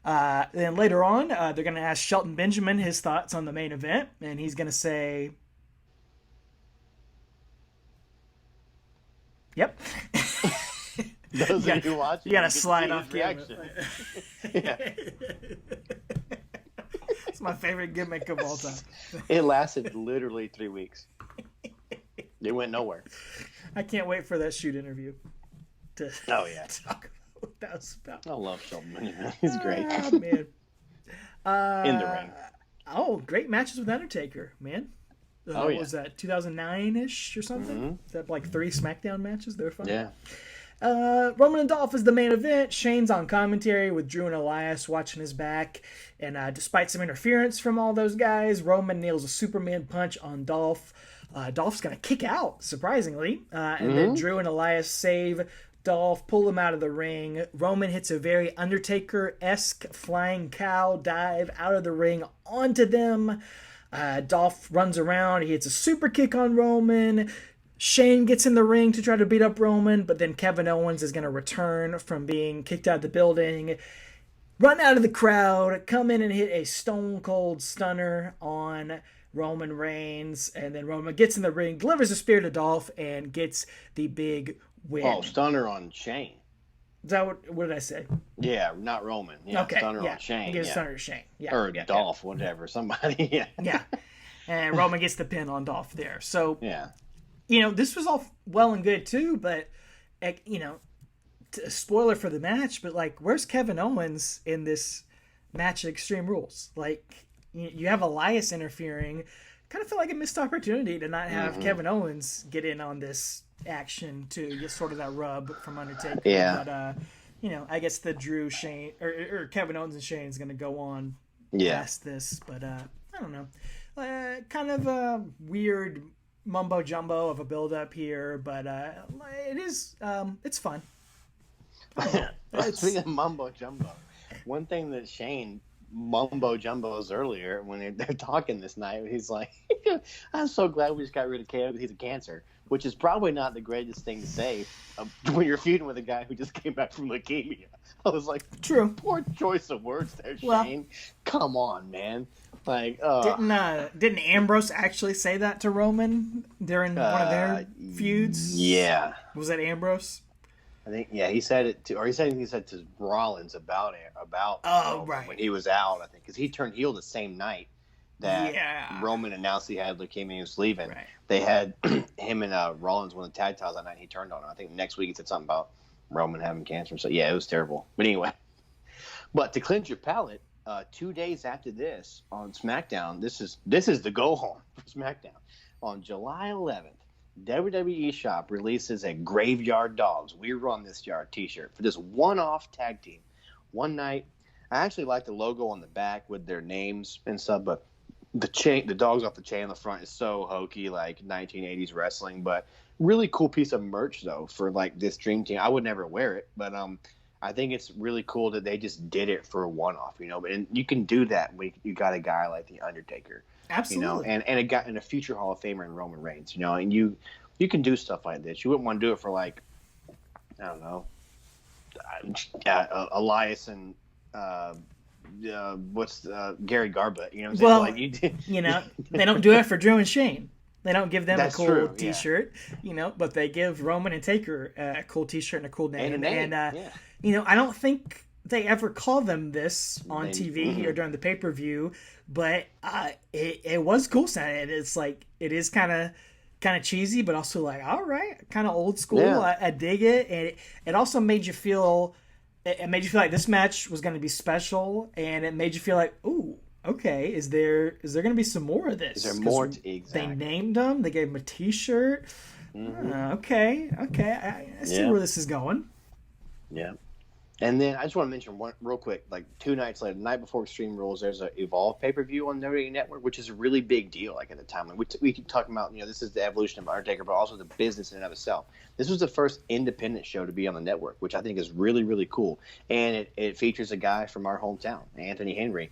Then later on, they're going to ask Shelton Benjamin his thoughts on the main event. And he's going to say, yep. Those of you watching, you got to slide off camera. Yeah. It's my favorite gimmick of all time. It lasted literally 3 weeks. It went nowhere. I can't wait for that shoot interview to talk about what that was about. I love Sheldon. He's great. Oh, man. In the ring. Oh, great matches with Undertaker, man. What was that, 2009-ish or something? Mm-hmm. Is that like 3 SmackDown matches? They were fun. Yeah. Roman and Dolph is the main event. Shane's on commentary with Drew and Elias watching his back. And despite some interference from all those guys, Roman nails a Superman punch on Dolph. Dolph's going to kick out, surprisingly. And then Drew and Elias save Dolph, pull him out of the ring. Roman hits a very Undertaker-esque flying cow dive out of the ring onto them. Dolph runs around. He hits a super kick on Roman. Shane gets in the ring to try to beat up Roman, but then Kevin Owens is going to return from being kicked out of the building, run out of the crowd, come in and hit a Stone Cold Stunner on Roman Reigns, and then Roman gets in the ring, delivers a spear to Dolph, and gets the big win. Oh, Stunner on Shane. Is that what did I say? Yeah, not Roman. Yeah, Okay, Stunner on Shane. He gives yeah. Stunner to Shane. Yeah, Or Dolph, whatever. Somebody. Yeah. Yeah. And Roman gets the pin on Dolph there. So, Yeah. This was all well and good too, but, spoiler for the match, but, like, where's Kevin Owens in this match at Extreme Rules? Like, you have Elias interfering. Kind of feel like a missed opportunity to not have Kevin Owens get in on this action to get sort of that rub from Undertaker. Yeah. But, I guess the Drew Shane or Kevin Owens and Shane is going to go on past this, but I don't know. Kind of a weird mumbo jumbo of a build up here, but it is it's fun. Speaking of mumbo jumbo, one thing that Shane mumbo jumbos earlier when they're talking this night, he's like, "I'm so glad we just got rid of KO. He's a cancer," which is probably not the greatest thing to say when you're feuding with a guy who just came back from leukemia. I was like, true, poor choice of words there, Shane. Well, come on, man. Like, didn't Ambrose actually say that to Roman during one of their feuds? Yeah, was that Ambrose? I think he said it to, or he said to Rollins about Roman right, when he was out. I think because he turned heel the same night that Roman announced he had leukemia and was leaving. Right. They had him and Rollins won the tag titles that night. He turned on him. I think next week he said something about Roman having cancer. So yeah, it was terrible. But anyway, but to cleanse your palate, 2 days after this on SmackDown, this is the go home for SmackDown on July 11th. WWE Shop releases a Graveyard Dogs We Run This Yard t-shirt for this one-off tag team. One night, I actually like the logo on the back with their names and stuff, but the dogs off the chain on the front is so hokey, like 1980s wrestling, but really cool piece of merch though for like this dream team. I would never wear it, but I think it's really cool that they just did it for a one-off, and you can do that when you got a guy like the Undertaker. Absolutely. And a future Hall of Famer in Roman Reigns, and you can do stuff like this. You wouldn't want to do it for like, I don't know, Elias and Gary Garbutt. You know what I'm saying? Well, they don't do it for Drew and Shane. They don't give them a cool true, T-shirt, but they give Roman and Taker a cool T-shirt and a cool name. And I don't think they ever call them this on TV or during the pay-per-view, but it was cool sounding. It's like it is kind of cheesy, but also like all right, kind of old school. Yeah. I dig it, and it also made you feel. It made you feel like this match was going to be special, and it made you feel like, ooh, okay, is there going to be some more of this? Is there more? Exactly. They named them. They gave him a T-shirt. Okay, I see where this is going. Yeah. And then I just want to mention one real quick, like 2 nights later, the night before Extreme Rules, there's a Evolve pay-per-view on WWE Network, which is a really big deal. Like at the time, like we keep talking about, this is the evolution of Undertaker, but also the business in and of itself. This was the first independent show to be on the network, which I think is really, really cool. And it features a guy from our hometown, Anthony Henry,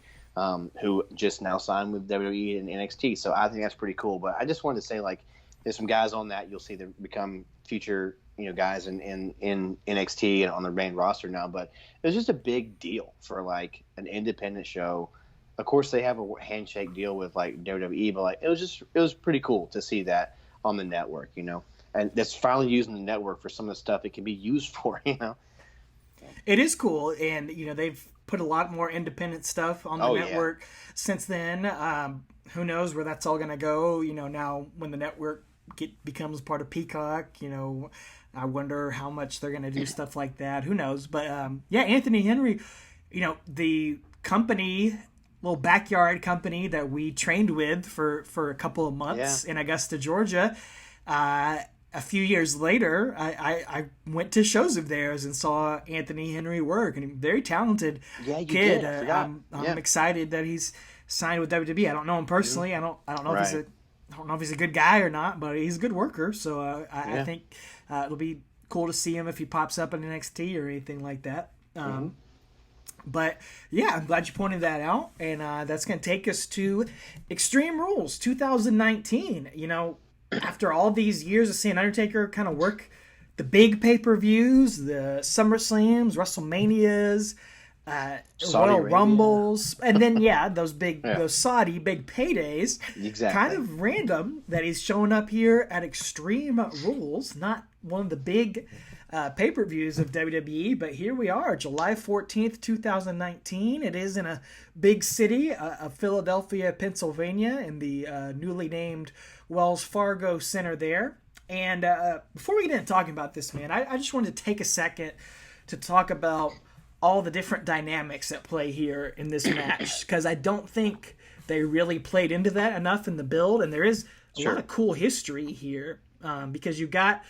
who just now signed with WWE and NXT. So I think that's pretty cool. But I just wanted to say, like, there's some guys on that you'll see them become future guys in NXT and on the main roster now, but it was just a big deal for like an independent show. Of course, they have a handshake deal with like WWE, but like it was pretty cool to see that on the network, and that's finally using the network for some of the stuff it can be used for, It is cool, and they've put a lot more independent stuff on the network since then. Who knows where that's all going to go? Now when the network becomes part of Peacock, I wonder how much they're going to do stuff like that. Who knows? But Anthony Henry, the company, little backyard company that we trained with for a couple of months in Augusta, Georgia. A few years later, I went to shows of theirs and saw Anthony Henry work, and very talented kid. I'm excited that he's signed with WWE. I don't know him personally. I don't know if he's a good guy or not, but he's a good worker. So I think it'll be cool to see him if he pops up in NXT or anything like that. But I'm glad you pointed that out, and that's going to take us to Extreme Rules 2019. after all these years of seeing Undertaker kind of work the big pay-per-views, the SummerSlams, WrestleManias, Saudi Royal Arabia. Rumbles, and then Yeah. those Saudi big paydays. Exactly. Kind of random that he's showing up here at Extreme Rules, not one of the big pay-per-views of WWE, but here we are, July 14th, 2019. It is in a big city of Philadelphia, Pennsylvania, in the newly named Wells Fargo Center there. And before we get into talking about this, man, I just wanted to take a second to talk about all the different dynamics at play here in this match, because I don't think they really played into that enough in the build, and there is a lot of cool history here, because you kind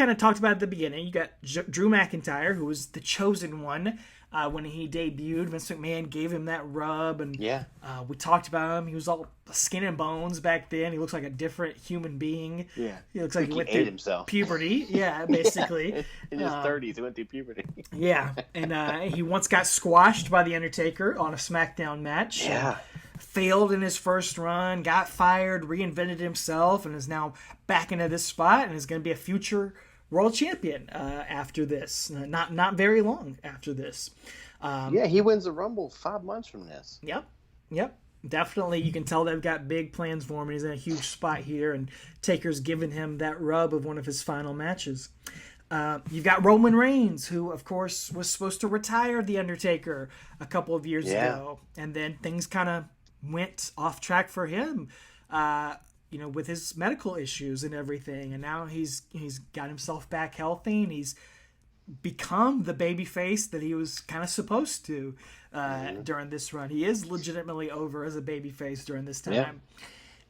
of talked about at the beginning, you got Drew McIntyre, who was the chosen one when he debuted. Vince McMahon gave him that rub, and we talked about him. He was all skin and bones back then. He looks like a different human being. Yeah, he looks like he went ate through himself. Puberty. Yeah, basically. In his 30s, he went through puberty. Yeah, and he once got squashed by the Undertaker on a SmackDown match. Yeah. Failed in his first run, got fired, reinvented himself, and is now back into this spot, and is going to be a future world champion after this. Not very long after this. He wins the Rumble 5 months from this. Yep. Definitely, you can tell they've got big plans for him, and he's in a huge spot here, and Taker's given him that rub of one of his final matches. You've got Roman Reigns, who, of course, was supposed to retire The Undertaker a couple of years ago, and then things kind of went off track for him, with his medical issues and everything, and now he's got himself back healthy, and he's become the babyface that he was kind of supposed to during this run. He is legitimately over as a babyface during this time. Yeah.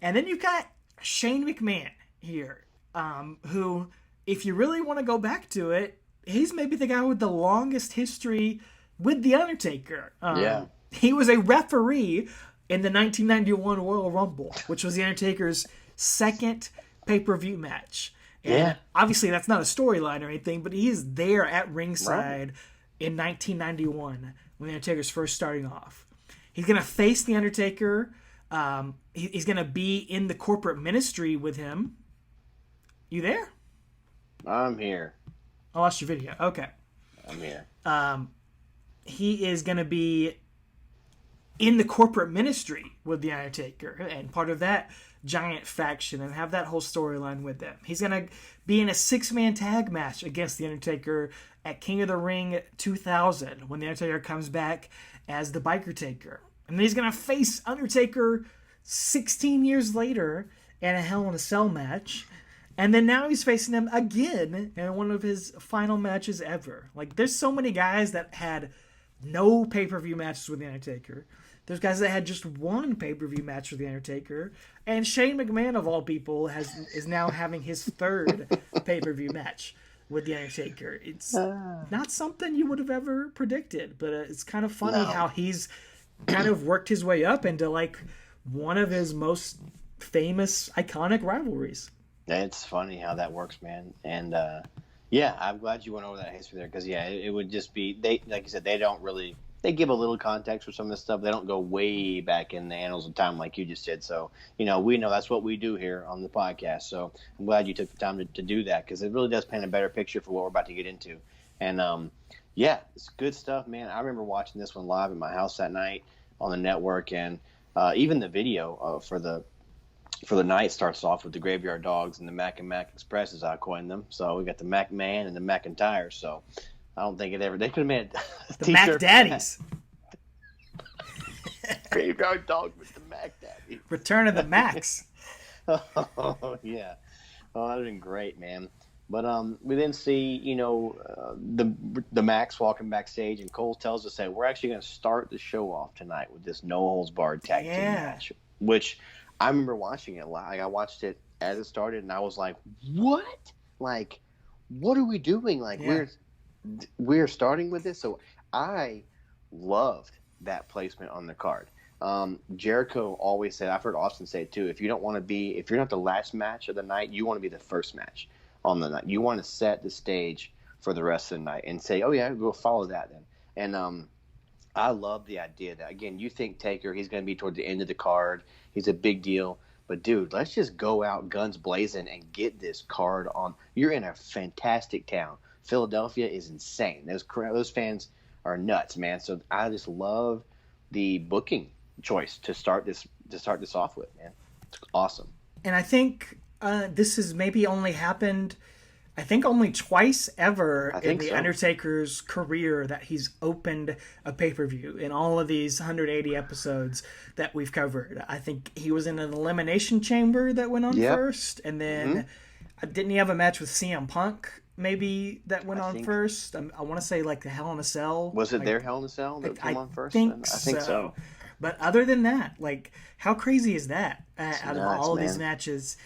And then you've got Shane McMahon here, who, if you really want to go back to it, he's maybe the guy with the longest history with The Undertaker. He was a referee in the 1991 Royal Rumble, which was The Undertaker's second pay-per-view match. And obviously that's not a storyline or anything, but he is there at ringside in 1991 when The Undertaker's first starting off. He's going to face The Undertaker. He's going to be in the corporate ministry with him. You there? I'm here. I lost your video. Okay. I'm here. He is going to be in the corporate ministry with The Undertaker, and part of that giant faction, and have that whole storyline with them. He's going to be in a 6-man tag match against The Undertaker at King of the Ring 2000 when The Undertaker comes back as the Biker Taker. And then he's going to face Undertaker 16 years later in a Hell in a Cell match. And then now he's facing him again in one of his final matches ever. Like, there's so many guys that had no pay-per-view matches with The Undertaker. There's guys that had just one pay-per-view match with The Undertaker. And Shane McMahon, of all people, is now having his third pay-per-view match with The Undertaker. It's not something you would have ever predicted, but it's kind of funny how he's kind of worked his way up into, like, one of his most famous, iconic rivalries. It's funny how that works, man. And, I'm glad you went over that history there, because, it would just be, like you said, they give a little context for some of this stuff. They don't go way back in the annals of time like you just did. So, we know that's what we do here on the podcast. So I'm glad you took the time to do that, because it really does paint a better picture for what we're about to get into. And, it's good stuff, man. I remember watching this one live at my house that night on the network, and even the video for the night starts off with the Graveyard Dogs and the Mac and Mac Express, as I coined them. So we got the McMahon and the McIntyre. So I don't think they could have made a the Mac Daddies. Graveyard Dog with the Mac Daddies. Return of the Macs. Oh, yeah. Oh, that would have been great, man. But we then see, the Macs walking backstage, and Cole tells us that we're actually going to start the show off tonight with this no-holds-barred tag team match, which I remember watching it live. Like, I watched it as it started, and I was like, what? Like, what are we doing? Like, we're starting with this? So I loved that placement on the card. Jericho always said, I've heard Austin say it too, if you're not the last match of the night, you want to be the first match on the night. You want to set the stage for the rest of the night and say, oh yeah, we'll follow that then. And I love the idea that, again, you think Taker, he's going to be toward the end of the card. He's a big deal. But dude, let's just go out guns blazing and get this card on. You're in a fantastic town. Philadelphia is insane. Those fans are nuts, man. So I just love the booking choice to start this off with, man. It's awesome. And I think this has maybe only happened, I think only twice ever in the Undertaker's career that he's opened a pay-per-view in all of these 180 episodes that we've covered. I think he was in an Elimination Chamber that went on first, and then didn't he have a match with CM Punk maybe that went on first? I want to say like the Hell in a Cell. Was it their Hell in a Cell that came on first? I think so. But other than that, like, how crazy is that? Out of all of these matches,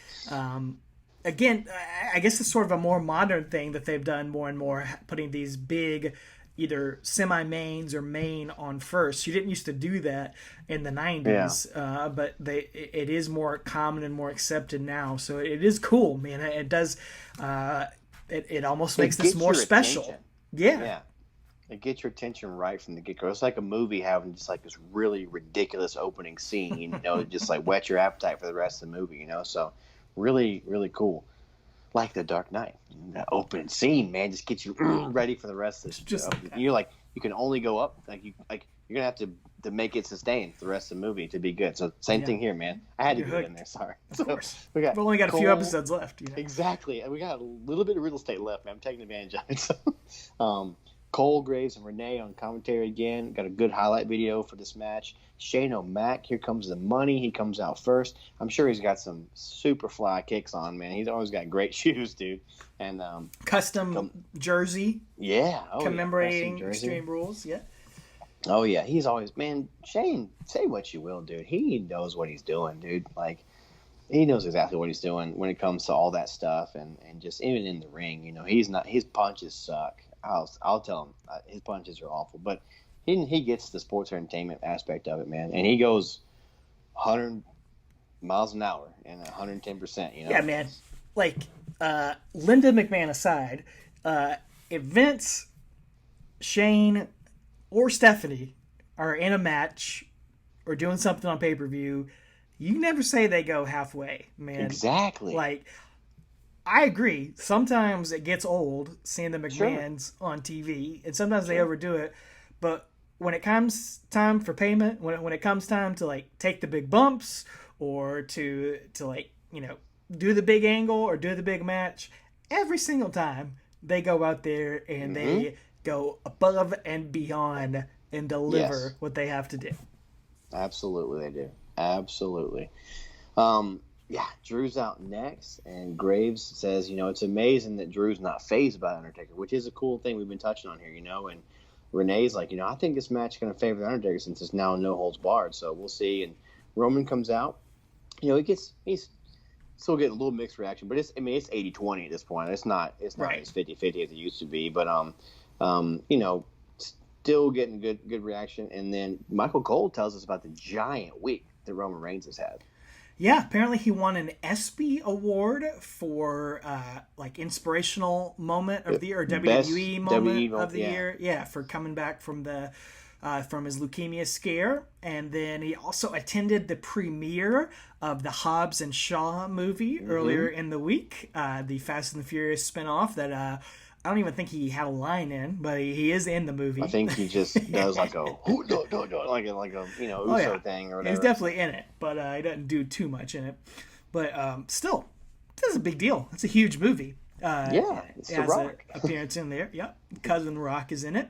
again, I guess it's sort of a more modern thing that they've done more and more, putting these big either semi-mains or main on first. You didn't used to do that in the 90s, but it is more common and more accepted now. So it is cool, man. It does. It almost makes this more special. Attention. Yeah. It gets your attention right from the get-go. It's like a movie having just like this really ridiculous opening scene, just like whet your appetite for the rest of the movie, So really, really cool. Like The Dark Knight. That opening scene, man, just gets you ready for the rest of the show. You're like, you can only go up. You're gonna have to make it sustain for the rest of the movie to be good. So same thing here, man. I had to get in there, sorry. Of course. We've only got a few episodes left. Exactly. And we got a little bit of real estate left, man. I'm taking advantage of it. So, Cole, Graves, and Renee on commentary again. Got a good highlight video for this match. Shane O'Mac, here comes the money. He comes out first. I'm sure he's got some super fly kicks on, man. He's always got great shoes, dude. And custom jersey. Yeah. Commemorating Extreme Rules. Yeah. Oh, yeah. He's always, man, Shane, say what you will, dude. He knows what he's doing, dude. Like, he knows exactly what he's doing when it comes to all that stuff and just even in the ring, he's not, his punches suck. I'll tell him his punches are awful, but he gets the sports entertainment aspect of it, man, and he goes 100 miles an hour and 110%. Yeah, man. Like Linda McMahon aside, if Vince, Shane, or Stephanie are in a match or doing something on pay-per-view, you never say they go halfway, man. Exactly. Like, I agree. Sometimes it gets old seeing the McMahons on TV, and sometimes they overdo it. But when it comes time for payment, when it comes time to like take the big bumps or to like do the big angle or do the big match, every single time they go out there and they go above and beyond and deliver what they have to do. Absolutely, they do. Absolutely. Drew's out next, and Graves says, it's amazing that Drew's not fazed by Undertaker, which is a cool thing we've been touching on here, and Renee's like, I think this match is going to favor the Undertaker since it's now no holds barred, so we'll see. And Roman comes out, he's still getting a little mixed reaction, but it's 80-20 at this point. It's not as 50-50 as it used to be, but still getting good reaction. And then Michael Cole tells us about the giant week that Roman Reigns has had. Yeah, apparently he won an ESPY award for inspirational moment of the year, or WWE moment of the year. Yeah, for coming back from from his leukemia scare. And then he also attended the premiere of the Hobbs and Shaw movie earlier in the week, the Fast and the Furious spinoff that I don't even think he had a line in, but he is in the movie. I think he just does like a Uso thing or whatever. He's definitely in it, but he doesn't do too much in it. But still, that's a big deal. It's a huge movie. It's The Rock. Appearance in there. Yep, Cousin Rock is in it.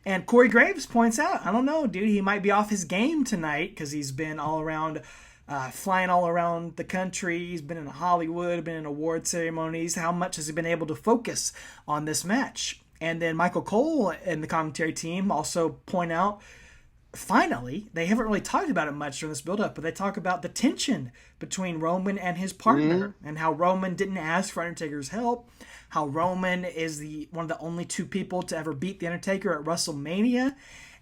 And Corey Graves points out, I don't know, dude, he might be off his game tonight because he's been all around. Flying all around the country. He's been in Hollywood, been in award ceremonies. How much has he been able to focus on this match? And then Michael Cole and the commentary team also point out, finally, they haven't really talked about it much during this build-up, but they talk about the tension between Roman and his partner and how Roman didn't ask for Undertaker's help, how Roman is one of the only two people to ever beat The Undertaker at WrestleMania,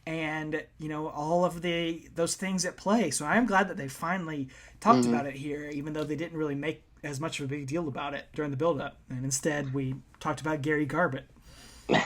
and all of those things at play. So I am glad that they finally talked about it here, even though they didn't really make as much of a big deal about it during the build-up. And instead, we talked about Gary Garbett. Well,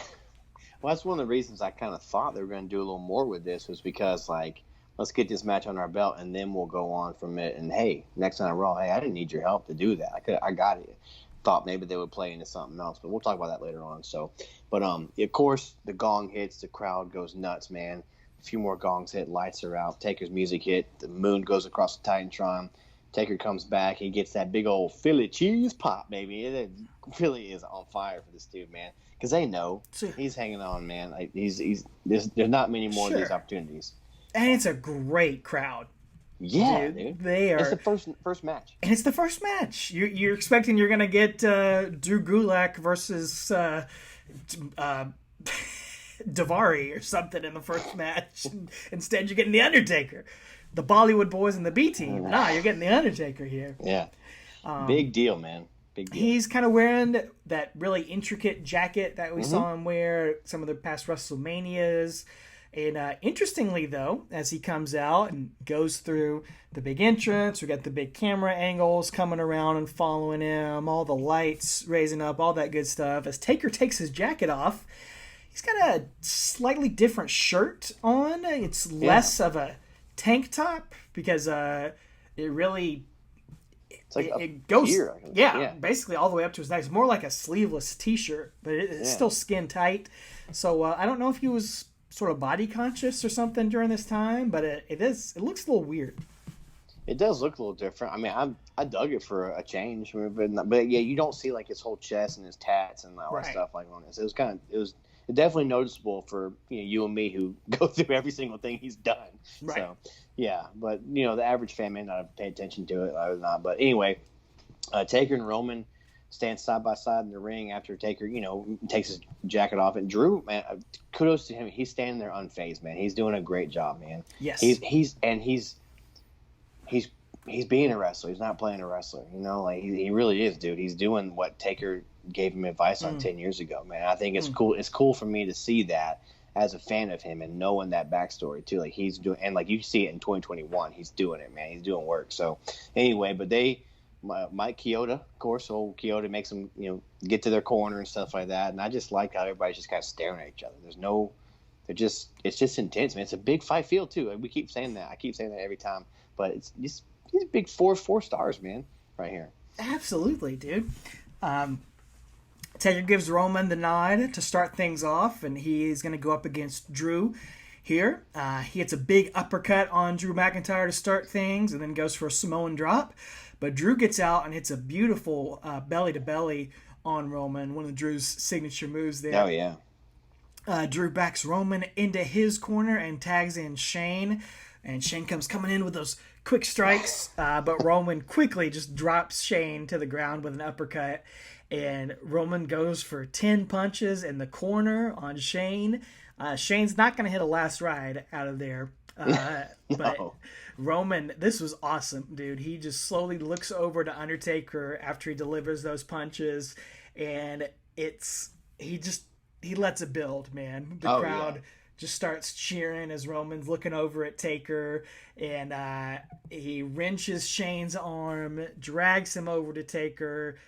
that's one of the reasons I kind of thought they were going to do a little more with this, was because when let's get this match on our belt, and then we'll go on from it. And hey, next time Raw, hey, I didn't need your help to do that. I got it. Thought maybe they would play into something else, but we'll talk about that later on. So, but of course, the gong hits, the crowd goes nuts, man. A few more gongs hit, lights are out. Taker's music hit, the moon goes across the Titantron. Taker comes back, he gets that big old Philly cheese pop, baby. It really is on fire for this dude, man, because they know he's hanging on, man. Like, there's not many more of these opportunities. And it's a great crowd. Yeah, dude. They are. It's the first match. And it's the first match. You're expecting you're going to get Drew Gulak versus Daivari or something in the first match. Instead, you're getting The Undertaker. The Bollywood Boys and the B Team. Nah, you're getting The Undertaker here. Yeah. Big deal, man. Big deal. He's kind of wearing that really intricate jacket that we saw him wear some of the past WrestleManias. And interestingly, though, as he comes out and goes through the big entrance, we got the big camera angles coming around and following him, all the lights raising up, all that good stuff. As Taker takes his jacket off, he's got a slightly different shirt on. It's less of a tank top because it really... It's like it goes, here, basically all the way up to his neck. It's more like a sleeveless T-shirt, but it's still skin tight. So I don't know if he was sort of body conscious or something during this time, but it looks a little weird. It does look a little different. I mean, I dug it for a change, but yeah, you don't see like his whole chest and his tats and all that stuff like on this. It was definitely noticeable for you and me who go through every single thing he's done. Right. So yeah, but the average fan may not have paid attention to it or not. But anyway, Taker and Roman stand side by side in the ring after Taker, takes his jacket off. And Drew, man, kudos to him. He's standing there unfazed, man. He's doing a great job, man. Yes. He's being a wrestler. He's not playing a wrestler. Like he really is, dude. He's doing what Taker gave him advice on 10 years ago, man. I think it's cool. It's cool for me to see that as a fan of him and knowing that backstory too. Like he's doing, and like you see it in 2021, he's doing it, man. He's doing work. So anyway, but Mike Chioda, of course, old Chioda makes them, get to their corner and stuff like that. And I just like how everybody's just kind of staring at each other. It's just intense, man. It's a big fight field too. We keep saying that. I keep saying that every time, but it's just these big four stars, man, right here. Absolutely, dude. Taker gives Roman the nod to start things off, and he's going to go up against Drew here. He hits a big uppercut on Drew McIntyre to start things, and then goes for a Samoan drop. But Drew gets out and hits a beautiful belly-to-belly on Roman, one of Drew's signature moves there. Oh, yeah. Drew backs Roman into his corner and tags in Shane. And Shane comes coming in with those quick strikes, but Roman quickly just drops Shane to the ground with an uppercut. And Roman goes for 10 punches in the corner on Shane. Shane's not going to hit a last ride out of there. No. But Roman, this was awesome, dude. He just slowly looks over to Undertaker after he delivers those punches, and he lets it build, man. The crowd just starts cheering as Roman's looking over at Taker, and he wrenches Shane's arm, drags him over to Taker,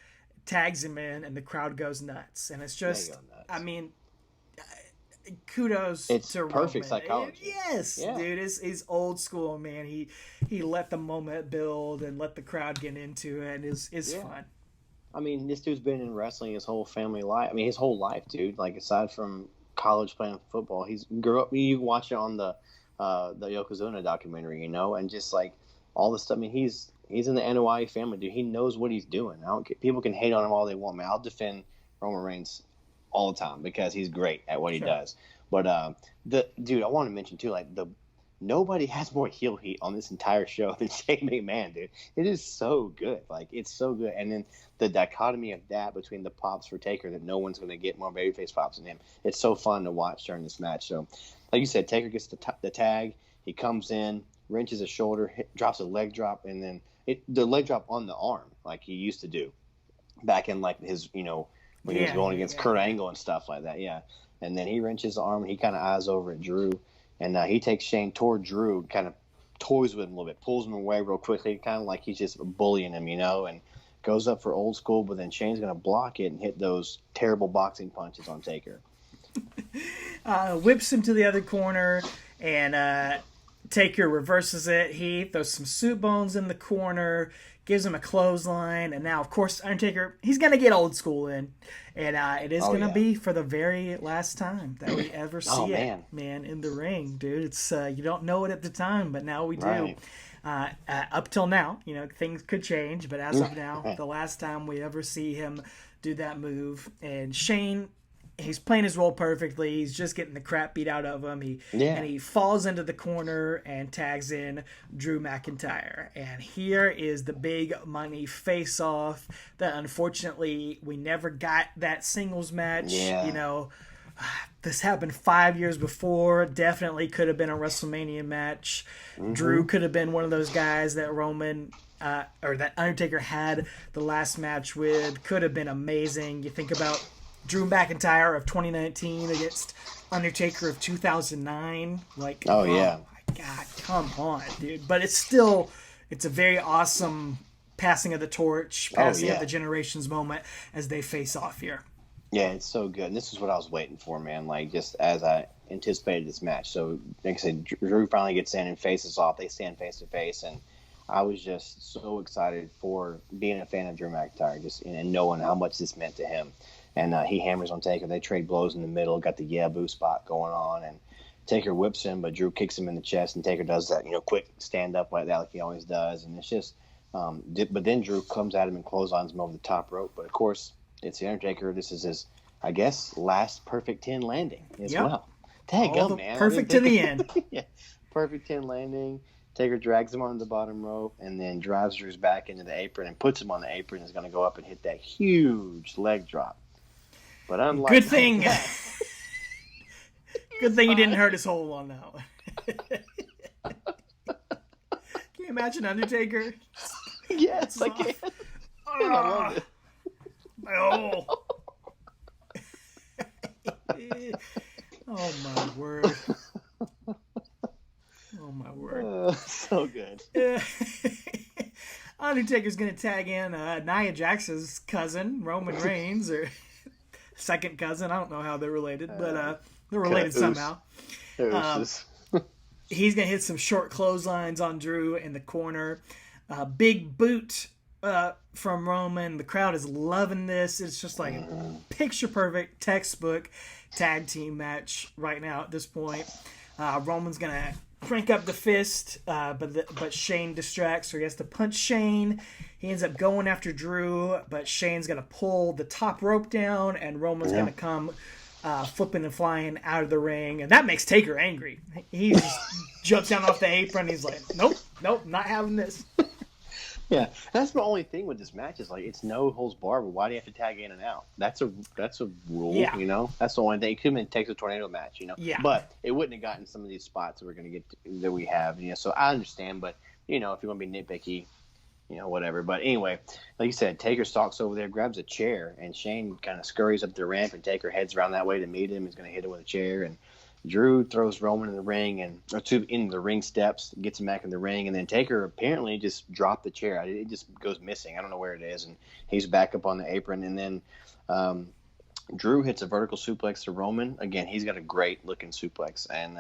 tags him in, and the crowd goes nuts. And it's just, I mean, kudos to Roman. Perfect psychology. Yes, dude. He's old school, man. He let the moment build and let the crowd get into it. It's fun. I mean, this dude's been in wrestling his whole family life. I mean, his whole life, dude. Like, aside from college playing football, he's grew up. You watch it on the Yokozuna documentary, and just like all the stuff. I mean, he's in the NOI family, dude. He knows what he's doing. People can hate on him all they want, man. I'll defend Roman Reigns all the time because he's great at what he does. But I want to mention too, like nobody has more heel heat on this entire show than Shane McMahon, dude. It is so good. Like, it's so good. And then the dichotomy of that between the pops for Taker, that no one's going to get more babyface pops than him. It's so fun to watch during this match. So, like you said, Taker gets the tag. He comes in, wrenches a shoulder, drops a leg drop, and then the leg drop on the arm, like he used to do back in like his, when he was going against Kurt Angle and stuff like that. Yeah. And then he wrenches the arm, and he kind of eyes over at Drew. And he takes Shane toward Drew, kind of toys with him a little bit, pulls him away real quickly, kind of like he's just bullying him, and goes up for old school. But then Shane's going to block it and hit those terrible boxing punches on Taker. Whips him to the other corner, and Taker reverses it. He throws some soup bones in the corner, gives him a clothesline, and now, of course, Undertaker, he's going to get old school in. And it is going to be for the very last time that we ever see it, man, in the ring, dude. It's you don't know it at the time, but now we do. Right. Up till now, things could change, but as of now, the last time we ever see him do that move. And Shane, he's playing his role perfectly. He's just getting the crap beat out of him. And he falls into the corner and tags in Drew McIntyre. And here is the big money face-off that unfortunately we never got that singles match. Yeah. This happened 5 years before. Definitely could have been a WrestleMania match. Drew could have been one of those guys that or that Undertaker had the last match with. Could have been amazing. You think about Drew McIntyre of 2019 against Undertaker of 2009. Like, oh my God, come on, dude. But it's a very awesome passing of the torch, passing of the generations moment as they face off here. Yeah, it's so good. And this is what I was waiting for, man. Like, just as I anticipated this match. So, like I said, Drew finally gets in and faces off. They stand face to face, and I was just so excited for being a fan of Drew McIntyre, just and knowing how much this meant to him. And he hammers on Taker. They trade blows in the middle. Got the boo spot going on, and Taker whips him, but Drew kicks him in the chest, and Taker does that, quick stand up like that, like he always does. And it's just, but then Drew comes at him and clotheslines him over the top rope. But of course, it's the Undertaker. This is his, I guess, last perfect 10 landing as well. Dang, man. Perfect to the end. Yeah, perfect 10 landing. Taker drags him on the bottom rope and then drives Drew's back into the apron and puts him on the apron. Is going to go up and hit that huge leg drop. But unlike good thing he didn't hurt his hole on that one. Can you imagine Undertaker? Yes, I can. I love it. Oh. Oh my word. Oh my word. So good. Undertaker's gonna tag in Nia Jax's cousin, Roman Reigns, or second cousin. I don't know how they're related, but they're related somehow. He's gonna hit some short clotheslines on Drew in the corner. Big boot from Roman. The crowd is loving this. It's just like a picture perfect textbook tag team match right now at this point. Roman's gonna crank up the fist, but Shane distracts, so he has to punch Shane. He ends up going after Drew, but Shane's gonna pull the top rope down, and Roman's gonna come flipping and flying out of the ring, and that makes Taker angry. He just jumps down off the apron. He's like, nope, not having this. Yeah, that's my only thing with this match is like it's no holds barred. But why do you have to tag in and out? That's a rule, That's the only thing. It could have been Texas Tornado match, Yeah. But it wouldn't have gotten some of these spots that we're going to get that we have, So I understand, but if you're going to be nitpicky, whatever. But anyway, like you said, Taker stalks over there, grabs a chair, and Shane kind of scurries up the ramp, and Taker heads around that way to meet him. He's going to hit him with a chair, and Drew throws Roman in the ring in the ring steps, gets him back in the ring, and then Taker apparently just dropped the chair. It just goes missing. I don't know where it is, and he's back up on the apron. And then Drew hits a vertical suplex to Roman. Again, he's got a great-looking suplex and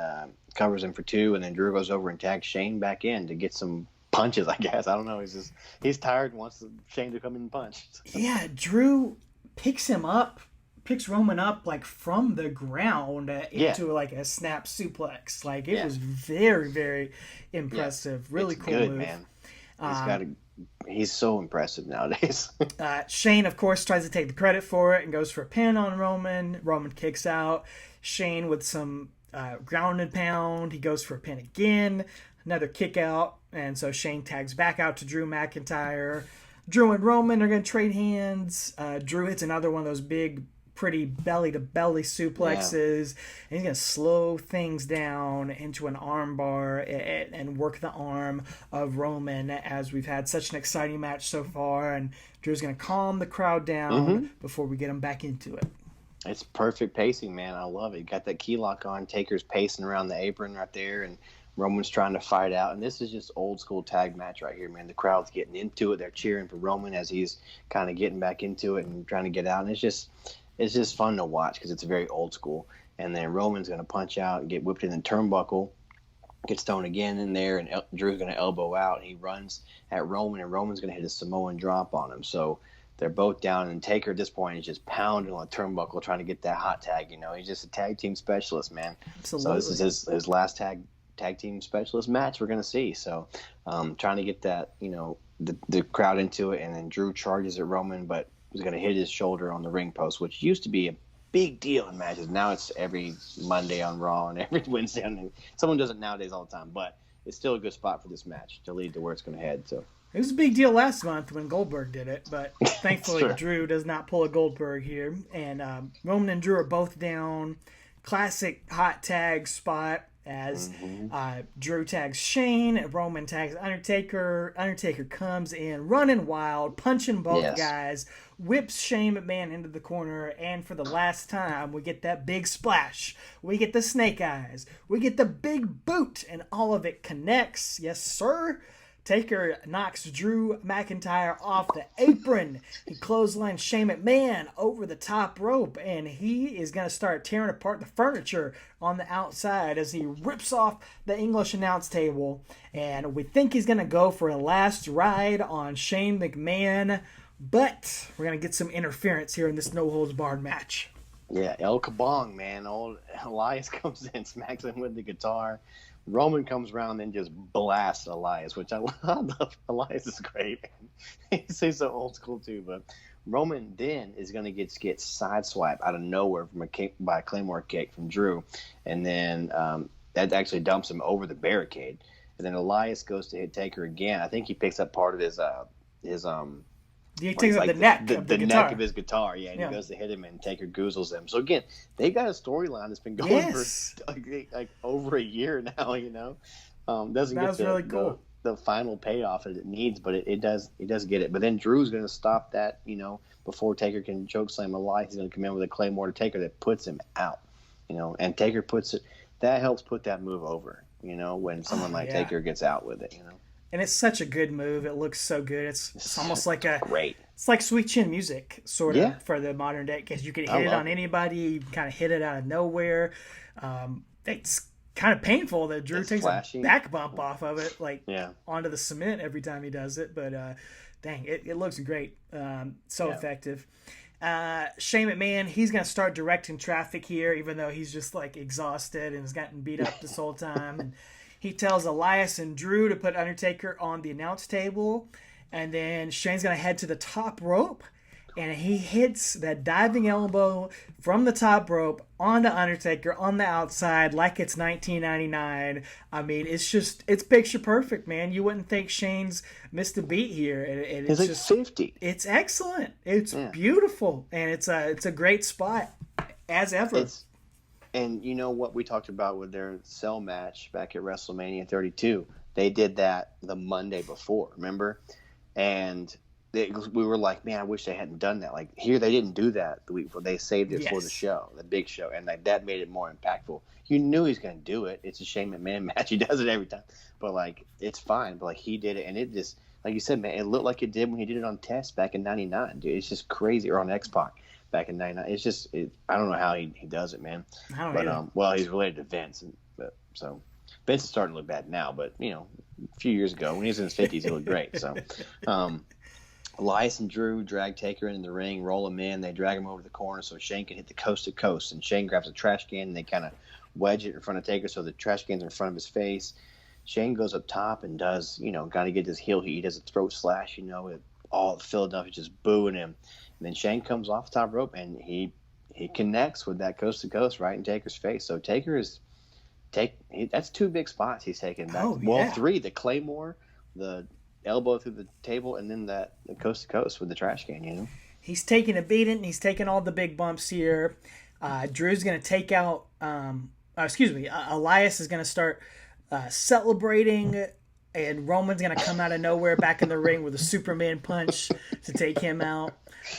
covers him for 2, and then Drew goes over and tags Shane back in to get some punches, I guess. I don't know. He's tired and wants Shane to come in and punch. Yeah, Drew picks Roman up like from the ground into like a snap suplex. Like it was very, very impressive. Really it's cool good, move. Man. He's so impressive nowadays. Shane, of course, tries to take the credit for it and goes for a pin on Roman. Roman kicks out. Shane with some ground and pound. He goes for a pin again. Another kick out. And so Shane tags back out to Drew McIntyre. Drew and Roman are going to trade hands. Drew hits another one of those big, pretty belly-to-belly suplexes. And he's going to slow things down into an arm bar and work the arm of Roman as we've had such an exciting match so far. And Drew's going to calm the crowd down before we get him back into it. It's perfect pacing, man. I love it. Got that key lock on. Taker's pacing around the apron right there, and Roman's trying to fight out. And this is just old school tag match right here, man. The crowd's getting into it. They're cheering for Roman as he's kind of getting back into it and trying to get out. And it's just fun to watch because it's very old school. And then Roman's going to punch out and get whipped in the turnbuckle. gets thrown again in there, and Drew's going to elbow out. And he runs at Roman, and Roman's going to hit a Samoan drop on him. So they're both down, and Taker at this point is just pounding on the turnbuckle trying to get that hot tag. He's just a tag team specialist, man. Absolutely. So this is his last tag team specialist match we're going to see. So trying to get that, the crowd into it, and then Drew charges at Roman, but he's going to hit his shoulder on the ring post, which used to be a big deal in matches. Now it's every Monday on Raw and every Wednesday on. Someone does it nowadays all the time, but it's still a good spot for this match to lead to where it's going to head. So it was a big deal last month when Goldberg did it, but thankfully Sure. Drew does not pull a Goldberg here. And Roman and Drew are both down. Classic hot tag spot as Drew tags Shane, Roman tags Undertaker. Undertaker comes in running wild, punching both guys, whips Shane McMahon into the corner, and for the last time, we get that big splash. We get the snake eyes. We get the big boot, and all of it connects. Yes, sir. Taker knocks Drew McIntyre off the apron. He clotheslines Shane McMahon over the top rope, and he is going to start tearing apart the furniture on the outside as he rips off the English announce table. And we think he's going to go for a last ride on Shane McMahon, but we're going to get some interference here in this no-holds-barred match. Yeah, El Kabong, man. Old Elias comes in, smacks him with the guitar. Roman comes around and just blasts Elias, which I love. Elias is great. He's so old school too. But Roman then is going to get sideswiped out of nowhere by a Claymore kick from Drew, and then that actually dumps him over the barricade. And then Elias goes to hit Taker again. I think he picks up part of his he takes up the neck of the guitar. neck of his guitar, and he goes to hit him, and Taker goozles him. So again, they got a storyline that's been going for like over a year now. Doesn't get really cool. the final payoff that it needs, but it does get it. But then Drew's going to stop that, before Taker can chokeslam Elias. He's going to come in with a Claymore to Taker that puts him out, and Taker that helps put that move over, when someone Taker gets out with it, And it's such a good move. It looks so good. It's almost like great. It's like Sweet Chin music, sort of, for the modern day, because you can hit it on anybody. You kind of hit it out of nowhere. It's kind of painful that Drew takes a back bump off of it, onto the cement every time he does it. But dang, it looks great. Effective. Shane McMahon, he's going to start directing traffic here, even though he's just exhausted and has gotten beat up this whole time. And he tells Elias and Drew to put Undertaker on the announce table, and then Shane's going to head to the top rope, and he hits that diving elbow from the top rope onto Undertaker on the outside like it's 1999. I mean, it's picture perfect, man. You wouldn't think Shane's missed a beat here. And it's just 50. It's excellent. It's beautiful, and it's a great spot as ever. And you know what we talked about with their cell match back at WrestleMania 32? They did that the Monday before, remember? And we were like, man, I wish they hadn't done that. Here, they didn't do that the week before. They saved it for the show, the big show. And that made it more impactful. You knew he was going to do it. It's a Shane McMahon match. He does it every time. But, it's fine. But, he did it. And it just, like you said, man, it looked like it did when he did it on Test back in 99, dude. It's just crazy. Or on X-Pac. Back in 99, it's just I don't know how he does it, man. Well, he's related to Vince, so Vince is starting to look bad now. But a few years ago when he was in his 50s, he looked great. So Elias and Drew drag Taker into the ring, roll him in. They drag him over the corner so Shane can hit the coast to coast. And Shane grabs a trash can and they kind of wedge it in front of Taker so the trash can's in front of his face. Shane goes up top and does got to get his heel heat. He does a throat slash. All Philadelphia just booing him. And then Shane comes off the top rope and he connects with that coast to coast right in Taker's face. So Taker that's two big spots he's taken back. Three: the Claymore, the elbow through the table, and then the coast to coast with the trash can. He's taking a beating. And he's taking all the big bumps here. Drew's going to take out. Elias is going to start celebrating. And Roman's going to come out of nowhere back in the ring with a Superman punch to take him out.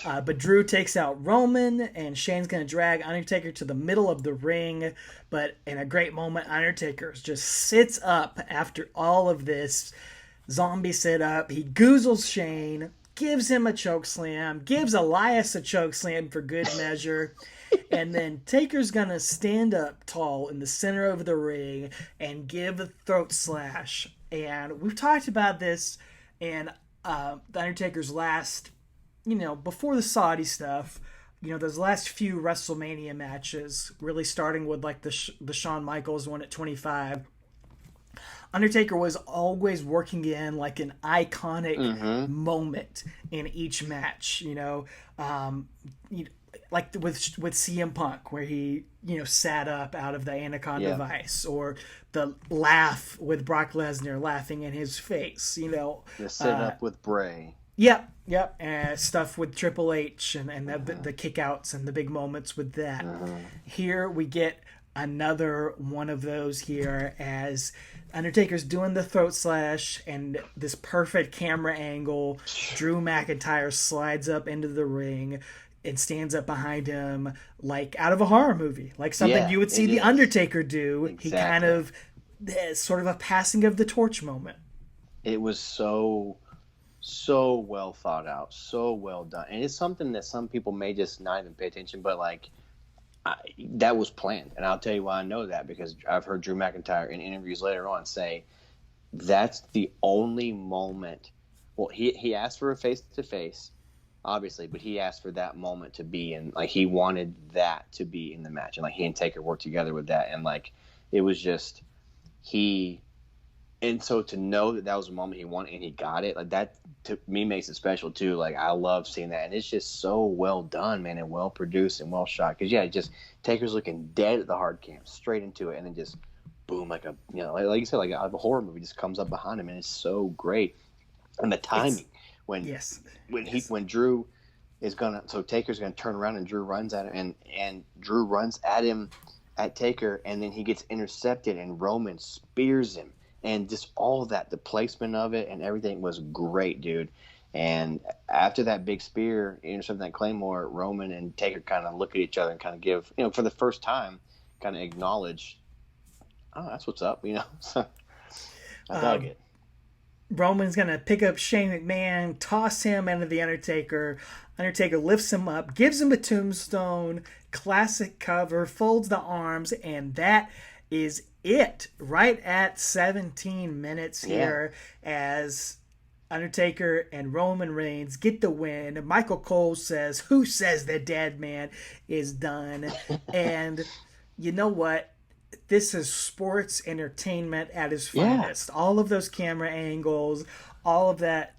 But Drew takes out Roman, and Shane's going to drag Undertaker to the middle of the ring. But in a great moment, Undertaker just sits up after all of this zombie sit up. He goozles Shane, gives him a choke slam, gives Elias a choke slam for good measure. And then Taker's gonna stand up tall in the center of the ring and give a throat slash. And we've talked about this in the Undertaker's last, before the Saudi stuff. Those last few WrestleMania matches, really starting with like the Shawn Michaels one at 25. Undertaker was always working in like an iconic moment in each match, like with CM Punk, where he sat up out of the Anaconda device, or the laugh with Brock Lesnar laughing in his face, The sit up with Bray. Yep. Stuff with Triple H and the kickouts and the big moments with that. Here we get another one of those here as Undertaker's doing the throat slash and this perfect camera angle. Drew McIntyre slides up into the ring and stands up behind him like out of a horror movie, like something you would see the Undertaker do. Exactly. He kind of sort of a passing of the torch moment. It was so well thought out, so well done, and it's something that some people may just not even pay attention, but like that was planned. And I'll tell you why I know that, because I've heard Drew McIntyre in interviews later on say that's the only moment. Well, he asked for a face-to-face, obviously, but he asked for that moment to be in, like, he wanted that to be in the match, and like he and Taker worked together with that, and like it was just and so to know that that was a moment he wanted and he got it, like that to me makes it special too. Like I love seeing that, and it's just so well done, man, and well produced and well shot. Because just Taker's looking dead at the hard cam, straight into it, and then just boom, like a like you said, like a horror movie just comes up behind him, and it's so great. And the timing when Drew is Taker's gonna turn around and Drew runs at him, and Drew runs at him at Taker, and then he gets intercepted and Roman spears him. And just all that, the placement of it and everything was great, dude. And after that big spear, intercepting that Claymore, Roman and Taker kind of look at each other and kind of give, for the first time, kind of acknowledge, oh, that's what's up, So I dug it. Roman's going to pick up Shane McMahon, toss him into the Undertaker. Undertaker lifts him up, gives him a tombstone, classic cover, folds the arms, and that is it. Right at 17 minutes here as Undertaker and Roman Reigns get the win. Michael Cole says, "Who says the dead man is done?" And you know what? This is sports entertainment at its finest. All of those camera angles, all of that,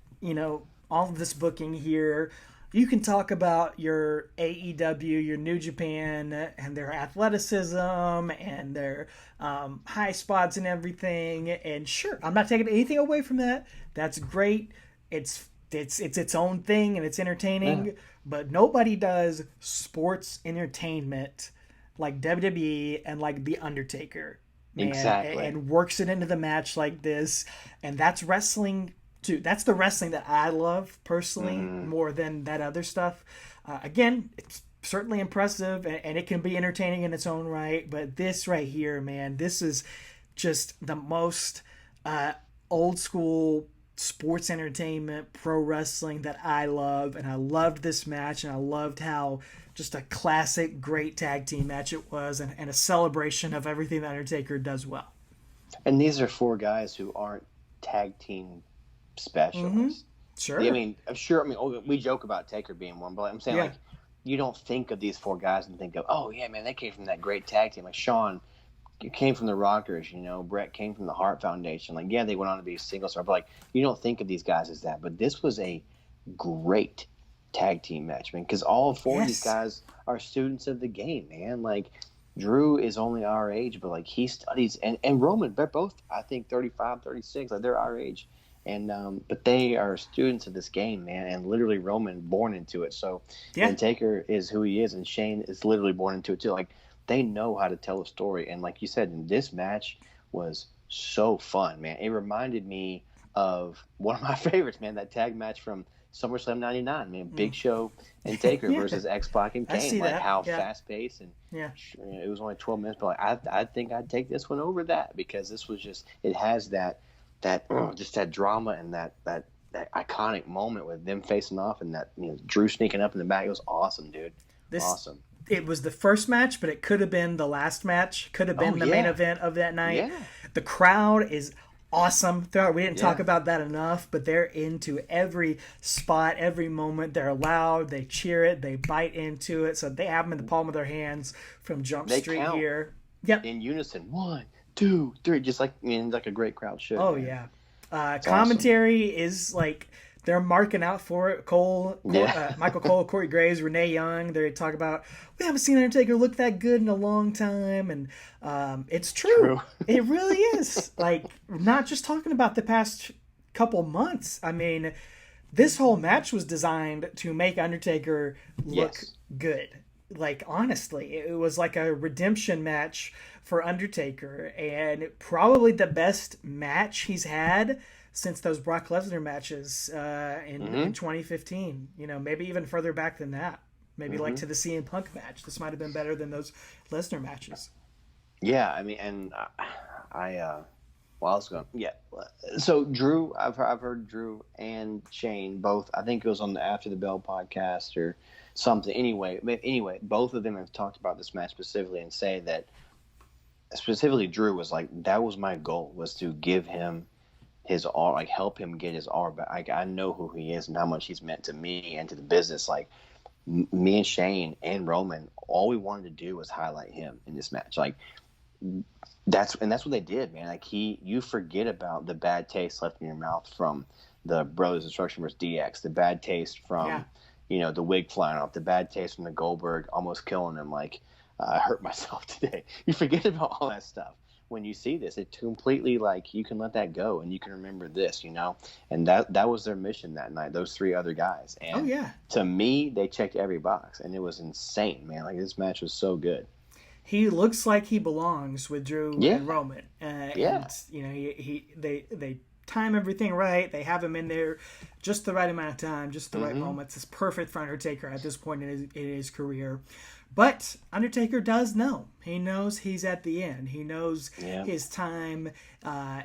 all of this booking here. You can talk about your AEW, your New Japan, and their athleticism and their high spots and everything. And sure, I'm not taking anything away from that. That's great. It's its own thing and it's entertaining. Yeah. But nobody does sports entertainment like WWE and like The Undertaker. Exactly. And works it into the match like this. And that's wrestling too. That's the wrestling that I love personally more than that other stuff. Again, it's certainly impressive and it can be entertaining in its own right. But this right here, man, this is just the most old school sports entertainment, pro wrestling that I love. And I loved this match, and I loved how just a classic, great tag team match it was, and a celebration of everything the Undertaker does well. And these are four guys who aren't tag team specialists. Sure. I mean, we joke about Taker being one, but I'm saying like you don't think of these four guys and think of, oh yeah, man, they came from that great tag team. Like Shawn came from the Rockers, Brett came from the Hart Foundation. Like, yeah, they went on to be a single star, but like you don't think of these guys as that. But this was a great tag team match, man, because all four of these guys are students of the game, man. Like Drew is only our age, but like he studies, and Roman, they're both, I think, 35, 36, like they're our age. And but they are students of this game, man, and literally Roman born into it. So and Taker is who he is, and Shane is literally born into it too. Like they know how to tell a story, and like you said, this match was so fun, man. It reminded me of one of my favorites, man. That tag match from SummerSlam '99, man. Big Show and Taker versus X-Pac and Kane. Like how fast paced and it was only 12 minutes, but like I think I'd take this one over that, because this was just, it has that just that drama and that iconic moment with them facing off and that Drew sneaking up in the back. It was awesome, dude. Awesome. it was the first match, but it could have been the last match. Could have been the main event of that night. Yeah. The crowd is awesome. We didn't talk Yeah. about that enough, but they're into every spot, every moment. They're loud. They cheer it. They bite into it. So they have them in the palm of their hands from Jump Street count. here. Yep. In unison. 1, 2, 3. Just like like a great crowd should. Oh, man. yeah. Commentary is like they're marking out for it. Michael Cole, Corey Graves, Renee Young. They talk about, we haven't seen Undertaker look that good in a long time, and it's true. It really is. Like, not just talking about the past couple months. I mean, this whole match was designed to make Undertaker look good. Like, honestly, it was like a redemption match for Undertaker, and probably the best match he's had since those Brock Lesnar matches in 2015. Maybe even further back than that. Maybe like to the CM Punk match. This might have been better than those Lesnar matches. Yeah, I mean, and So Drew, I've heard Drew and Shane both. I think it was on the After the Bell podcast or something. Anyway, both of them have talked about this match specifically and say that specifically Drew was like, that was my goal, was to give him his R, like help him get his R back. Like, I know who he is and how much he's meant to me and to the business. Like, me and Shane and Roman, all we wanted to do was highlight him in this match. Like, that's what they did, man. Like, you forget about the bad taste left in your mouth from the Brothers Destruction versus DX, the bad taste from the wig flying off, the bad taste from the Goldberg almost killing him. Like, I hurt myself today. You forget about all that stuff when you see this. It completely, like, you can let that go and you can remember this, and that was their mission that night, those three other guys. And to me, they checked every box, and it was insane, man. Like, this match was so good. He looks like he belongs with Drew and Roman. And, they time everything right. They have him in there just the right amount of time, just the right moments. It's perfect for Undertaker at this point in his career. But Undertaker does know. He knows he's at the end. He knows his time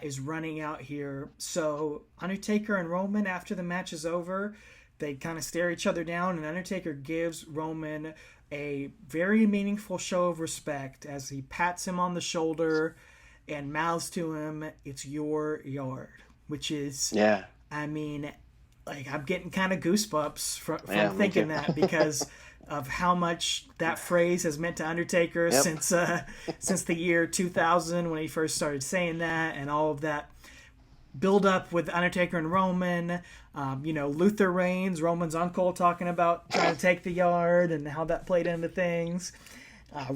is running out here. So Undertaker and Roman, after the match is over, they kind of stare each other down, and Undertaker gives Roman a very meaningful show of respect as he pats him on the shoulder and mouths to him, "It's your yard," which is, I mean, like, I'm getting kind of goosebumps from thinking that, because of how much that phrase has meant to Undertaker since the year 2000 when he first started saying that, and all of that build up with Undertaker and Roman. Luther Reigns, Roman's uncle, talking about trying to take the yard and how that played into things.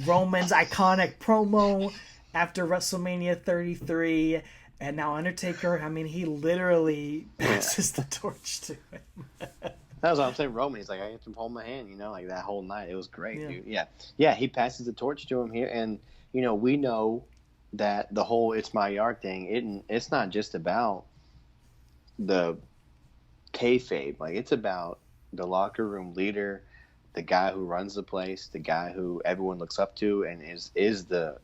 Roman's iconic promo after WrestleMania 33. And now Undertaker, I mean, he literally passes the torch to him. That was what I'm saying. Roman, he's like, I have to hold my hand, like that whole night. It was great, dude. Yeah, he passes the torch to him here. And, we know that the whole "it's my yard" thing, it's not just about the kayfabe. Like, it's about the locker room leader, the guy who runs the place, the guy who everyone looks up to, and is the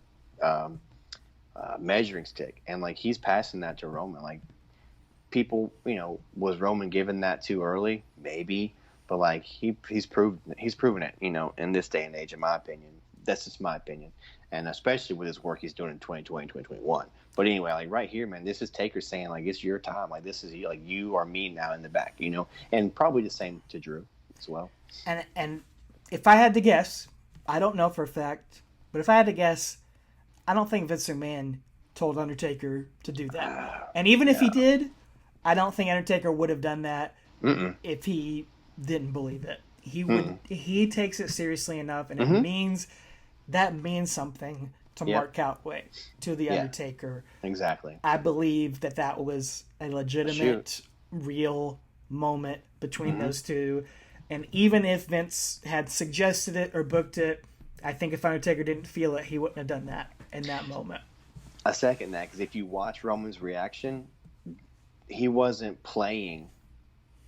measuring stick. And, like, he's passing that to Roman. Like, people, was Roman given that too early? Maybe, but, like, he's proven it, in this day and age, in my opinion. That's just my opinion. And especially with his work he's doing in 2020 and 2021. But anyway, like, right here, man, this is Taker saying, like, it's your time. Like, this is, like, you are me now in the back, and probably the same to Drew as well. And if I had to guess, I don't know for a fact, but if I had to guess, I don't think Vince McMahon told Undertaker to do that. And even if he did, I don't think Undertaker would have done that if he didn't believe it. He would. He takes it seriously enough, and it means something to Mark Calaway, to the Undertaker. Exactly. I believe that was a legitimate, real moment between those two. And even if Vince had suggested it or booked it, I think if Undertaker didn't feel it, he wouldn't have done that in that moment. I second that, because if you watch Roman's reaction, he wasn't playing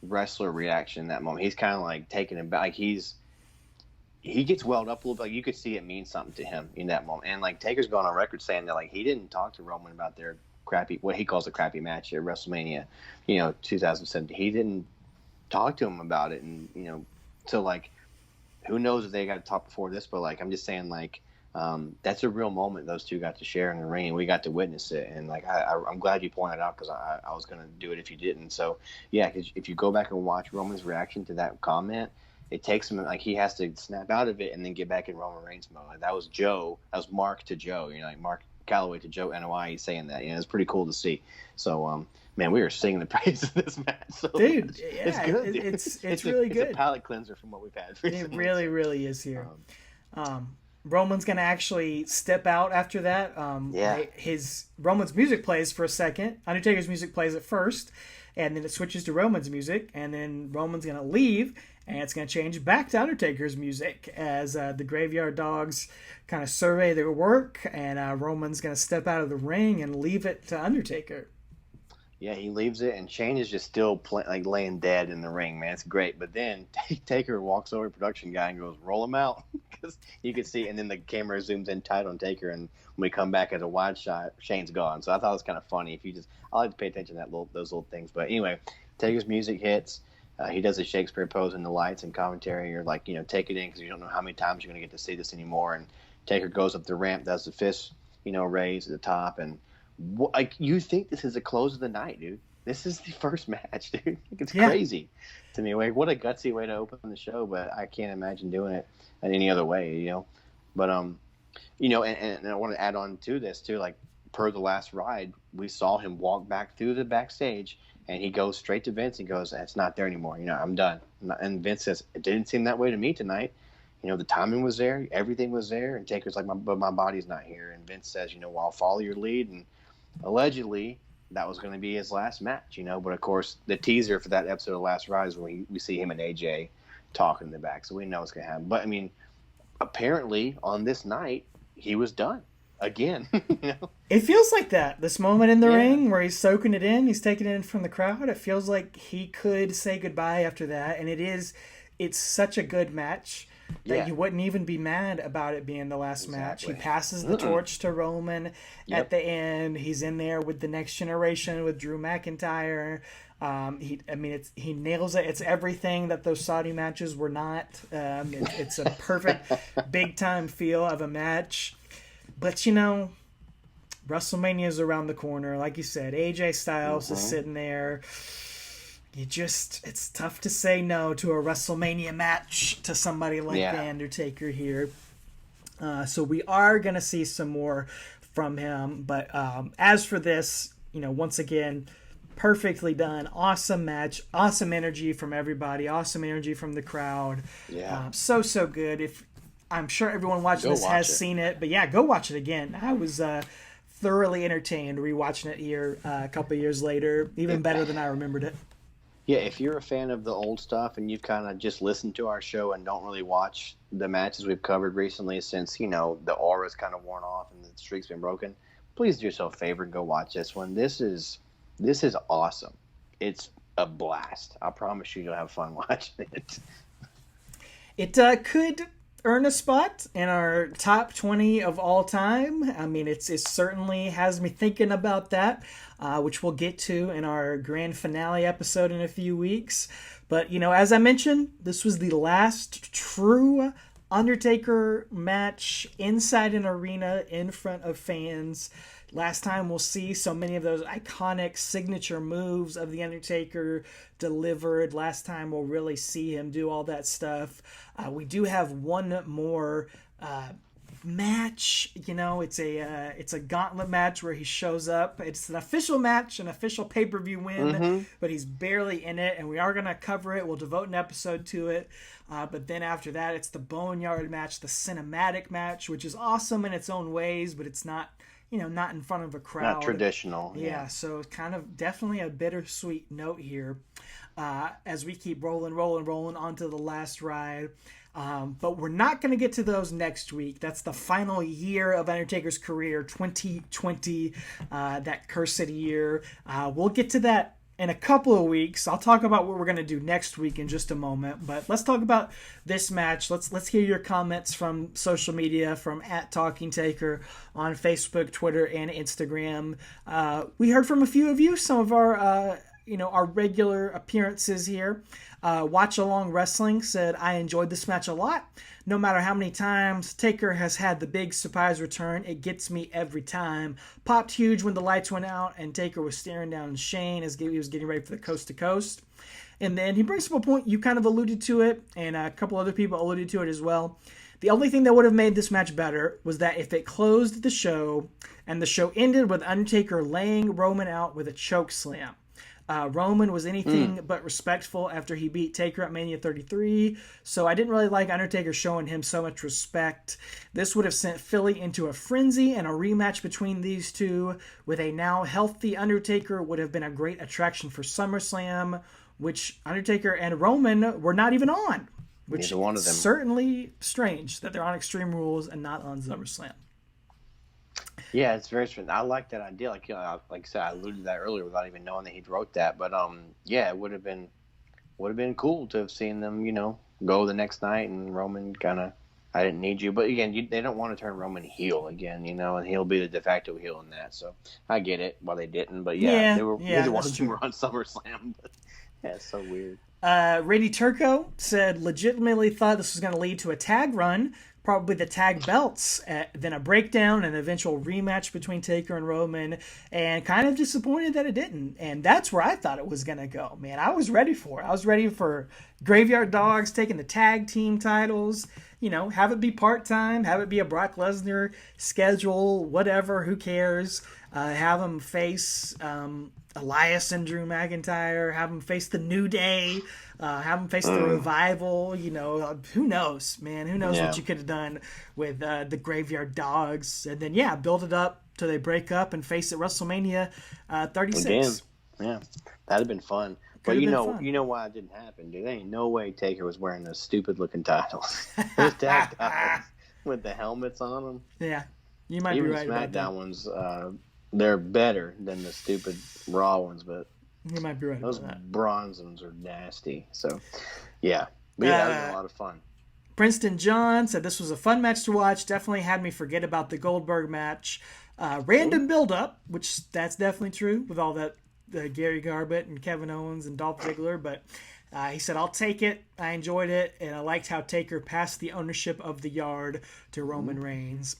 wrestler reaction in that moment. He's kind of like taking it back. Like, he gets welled up a little bit. Like, you could see it means something to him in that moment. And, like, Taker's gone on record saying that, like, he didn't talk to Roman about their crappy, what he calls a crappy match at WrestleMania, 2017. He didn't talk to him about it. And, so, like, who knows if they got to talk before this, but like I'm just saying, like that's a real moment those two got to share in the ring, and we got to witness it. And like I'm glad you pointed out, because I was gonna do it if you didn't. So yeah, 'cause if you go back and watch Roman's reaction to that comment, it takes him like he has to snap out of it and then get back in Roman Reigns mode. Like, that was Joe, that was Mark to Joe, you know, like Mark Calloway to Joe NOI saying that. You know, it's pretty cool to see. So man, we were singing the praise of this match. So dude, yeah, it's good. Dude. It's really good. It's a palate cleanser from what we've had recently. It really, really is here. Roman's gonna actually step out after that. Roman's music plays for a second. Undertaker's music plays at first, and then it switches to Roman's music, and then Roman's gonna leave, and it's gonna change back to Undertaker's music as the Graveyard Dogs kind of survey their work, and Roman's gonna step out of the ring and leave it to Undertaker. Yeah, he leaves it, and Shane is just still like laying dead in the ring, man. It's great. But then Taker walks over to production guy and goes, "Roll him out," because you can see. And then the camera zooms in tight on Taker, and when we come back as a wide shot, Shane's gone. So I thought it was kind of funny. I like to pay attention to those little things. But anyway, Taker's music hits. He does a Shakespeare pose in the lights and commentary. You're like, take it in, because you don't know how many times you're going to get to see this anymore. And Taker goes up the ramp, does the fist, raise at the top, and like, you think this is the close of the night, dude. This is the first match, dude. Like, it's crazy to me. Like, what a gutsy way to open the show, but I can't imagine doing it in any other way, But and I want to add on to this too. Like, per the last ride, we saw him walk back through the backstage, and he goes straight to Vince and goes, "It's not there anymore. I'm done." And Vince says, "It didn't seem that way to me tonight. The timing was there, everything was there." And Taker's like, "But my body's not here." And Vince says, "Well, I'll follow your lead." And allegedly, that was going to be his last match, But of course, the teaser for that episode of Last Ride is when we see him and AJ talking in the back, so we know what's going to happen. But I mean, apparently on this night, he was done again. It feels like that. This moment in the ring where he's soaking it in, he's taking it in from the crowd. It feels like he could say goodbye after that, and it's such a good match that you wouldn't even be mad about it being the last match. He passes the torch to Roman at the end. He's in there with the Next Generation with Drew McIntyre. He nails it. It's everything that those Saudi matches were not. It's a perfect big time feel of a match. But WrestleMania is around the corner. Like you said, AJ Styles is sitting there. It's tough to say no to a WrestleMania match to somebody like The Undertaker here. So we are going to see some more from him. But as for this, once again, perfectly done. Awesome match. Awesome energy from everybody. Awesome energy from the crowd. Yeah. So good. I'm sure everyone watching this has seen it. But yeah, go watch it again. I was thoroughly entertained rewatching it here a couple years later. Even better than I remembered it. Yeah, if you're a fan of the old stuff and you've kind of just listened to our show and don't really watch the matches we've covered recently since, the aura's kind of worn off and the streak's been broken, please do yourself a favor and go watch this one. This is awesome. It's a blast. I promise you'll have fun watching it. It could earn a spot in our top 20 of all time. I mean, it certainly has me thinking about that, which we'll get to in our grand finale episode in a few weeks. But, as I mentioned, this was the last true Undertaker match inside an arena in front of fans. Last time we'll see so many of those iconic signature moves of The Undertaker delivered. Last time we'll really see him do all that stuff. We do have one more match. It's a gauntlet match where he shows up. It's an official match, an official pay-per-view win, but he's barely in it, and we are going to cover it. We'll devote an episode to it. But then after that, it's the Boneyard match, the cinematic match, which is awesome in its own ways, but it's not not in front of a crowd. Not traditional. Yeah, so kind of definitely a bittersweet note here as we keep rolling onto the last ride. But we're not going to get to those next week. That's the final year of Undertaker's career, 2020, that cursed year. We'll get to that in a couple of weeks. I'll talk about what we're going to do next week in just a moment, but let's talk about this match. Let's hear your comments from social media, from @TalkingTaker on Facebook, Twitter, and Instagram. We heard from a few of you, some of our our regular appearances here. Watch Along Wrestling said, I enjoyed this match a lot. No matter how many times Taker has had the big surprise return, it gets me every time. Popped huge when the lights went out and Taker was staring down Shane as he was getting ready for the coast to coast. And then he brings up a point, you kind of alluded to it, and a couple other people alluded to it as well. The only thing that would have made this match better was that if it closed the show and the show ended with Undertaker laying Roman out with a choke slam. Roman was anything but respectful after he beat Taker at Mania 33, so I didn't really like Undertaker showing him so much respect. This would have sent Philly into a frenzy, and a rematch between these two with a now healthy Undertaker would have been a great attraction for SummerSlam, which Undertaker and Roman were not even on. Which Neither one of them. Certainly strange that they're on Extreme Rules and not on SummerSlam. Yeah, it's very strange. I like that idea. Like I said, I alluded to that earlier without even knowing that he wrote that. But yeah, it would have been cool to have seen them, go the next night and Roman kind of, I didn't need you. But again, they don't want to turn Roman heel again, and he'll be the de facto heel in that. So I get it why they didn't. But neither one of them were on SummerSlam. But yeah, it's so weird. Rady Turco said, legitimately thought this was going to lead to a tag run, probably the tag belts, then a breakdown and eventual rematch between Taker and Roman, and kind of disappointed that it didn't. And that's where I thought it was going to go. Man, I was ready for it. I was ready for Graveyard Dogs taking the tag team titles, have it be part-time, have it be a Brock Lesnar schedule, whatever, who cares. Have them face Elias and Drew McIntyre, have them face the New Day, have them face the Revival. Who knows, man? Who knows what you could have done with the Graveyard Dogs, and then build it up till they break up and face at WrestleMania 36. Again. Yeah, that'd have been fun. But you know why it didn't happen, dude? There ain't no way Taker was wearing those stupid looking titles. Those tag titles with the helmets on them. Yeah, you might be right about that. Even SmackDown ones, they're better than the stupid Raw ones, but you might be right those about that. bronze ones are nasty. So, yeah. But that was a lot of fun. Princeton John said this was a fun match to watch. Definitely had me forget about the Goldberg match. Random build-up, which that's definitely true with all that Gary Garbutt and Kevin Owens and Dolph Ziggler. But he said, I'll take it. I enjoyed it. And I liked how Taker passed the ownership of the yard to Roman Reigns.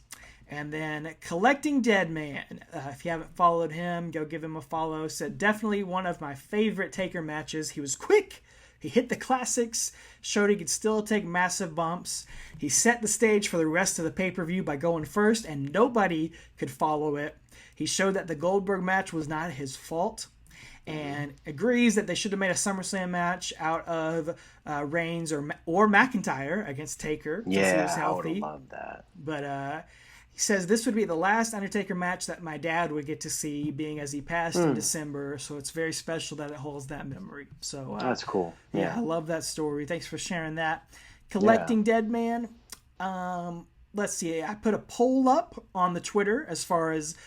And then Collecting Dead Man, if you haven't followed him, go give him a follow. Said, definitely one of my favorite Taker matches. He was quick. He hit the classics, showed he could still take massive bumps. He set the stage for the rest of the pay-per-view by going first, and nobody could follow it. He showed that the Goldberg match was not his fault, and agrees that they should have made a SummerSlam match out of Reigns or McIntyre against Taker. Yeah, he was healthy. I would have loved that. But he says this would be the last Undertaker match that my dad would get to see, being as he passed in December. So it's very special that it holds that memory. So that's cool. Yeah, I love that story. Thanks for sharing that. Collecting Dead Man. Let's see. I put a poll up on the Twitter as far as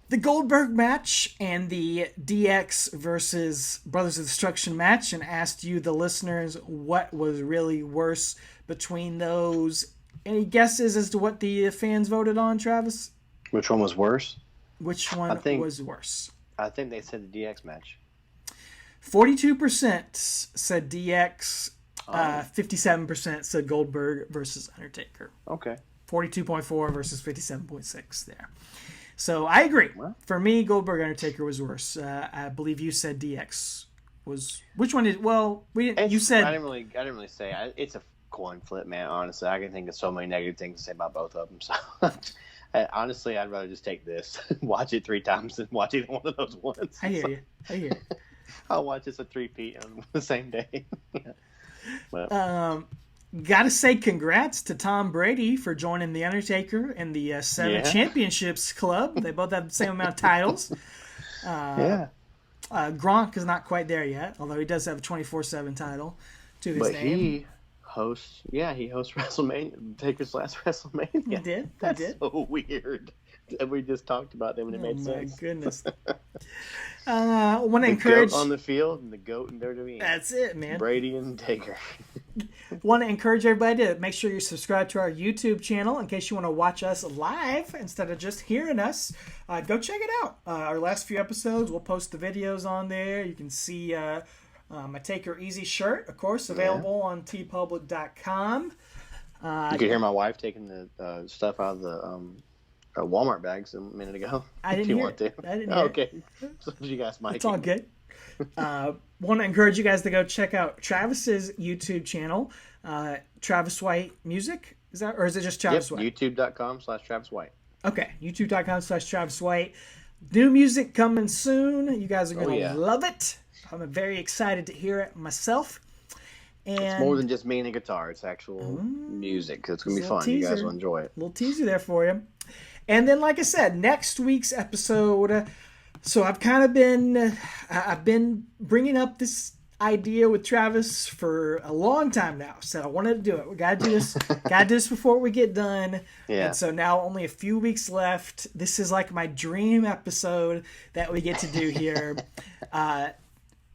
the Goldberg match and the DX versus Brothers of Destruction match, and asked you, the listeners, what was really worse between those. Any guesses as to what the fans voted on, Travis? Which one was worse? Which one was worse? I think they said the DX match. 42% said DX. 57% said Goldberg versus Undertaker. Okay. 42.4 versus 57.6 there. So I agree. What? For me, Goldberg Undertaker was worse. I believe you said DX was. Which one is? Well, you said. I didn't really say. It's a coin flip, man. Honestly, I can think of so many negative things to say about both of them. So, honestly, I'd rather just take this, watch it 3 times, than watch either one of those ones. I hear you. I'll watch this a 3-peat on the same day. Well. Gotta say congrats to Tom Brady for joining The Undertaker in the 7 Championships Club. They both have the same amount of titles. Gronk is not quite there yet, although he does have a 24/7 title to his name. He hosts WrestleMania, Taker's last WrestleMania. He did. That's so weird. We just talked about them and it Oh made my sense. goodness. I want to The encourage. goat on the field and the goat in WWE. That's it, man. Brady and Taker. Want to encourage everybody to make sure you subscribe to our YouTube channel in case you want to watch us live instead of just hearing us. Go check it out. Our last few episodes, we'll post the videos on there. You can see my Taker Easy shirt, of course, available on tpublic.com. You could hear my wife taking the stuff out of the Walmart bags a minute ago. I didn't hear it. I didn't hear okay. So you guys might. It's all good. Want to encourage you guys to go check out Travis's YouTube channel, Travis White Music. Is that, or is it just Travis White? YouTube.com/Travis White. Okay, YouTube.com/Travis White. New music coming soon. You guys are going to love it. I'm very excited to hear it myself. And it's more than just me and a guitar. It's actual music. It's going to be fun. Teaser. You guys will enjoy it. Little teaser there for you. And then, like I said, next week's episode. So I've been bringing up this idea with Travis for a long time now. Said I wanted to do it. We got to do this. Got to do this before we get done. Yeah. And so now only a few weeks left. This is like my dream episode that we get to do here.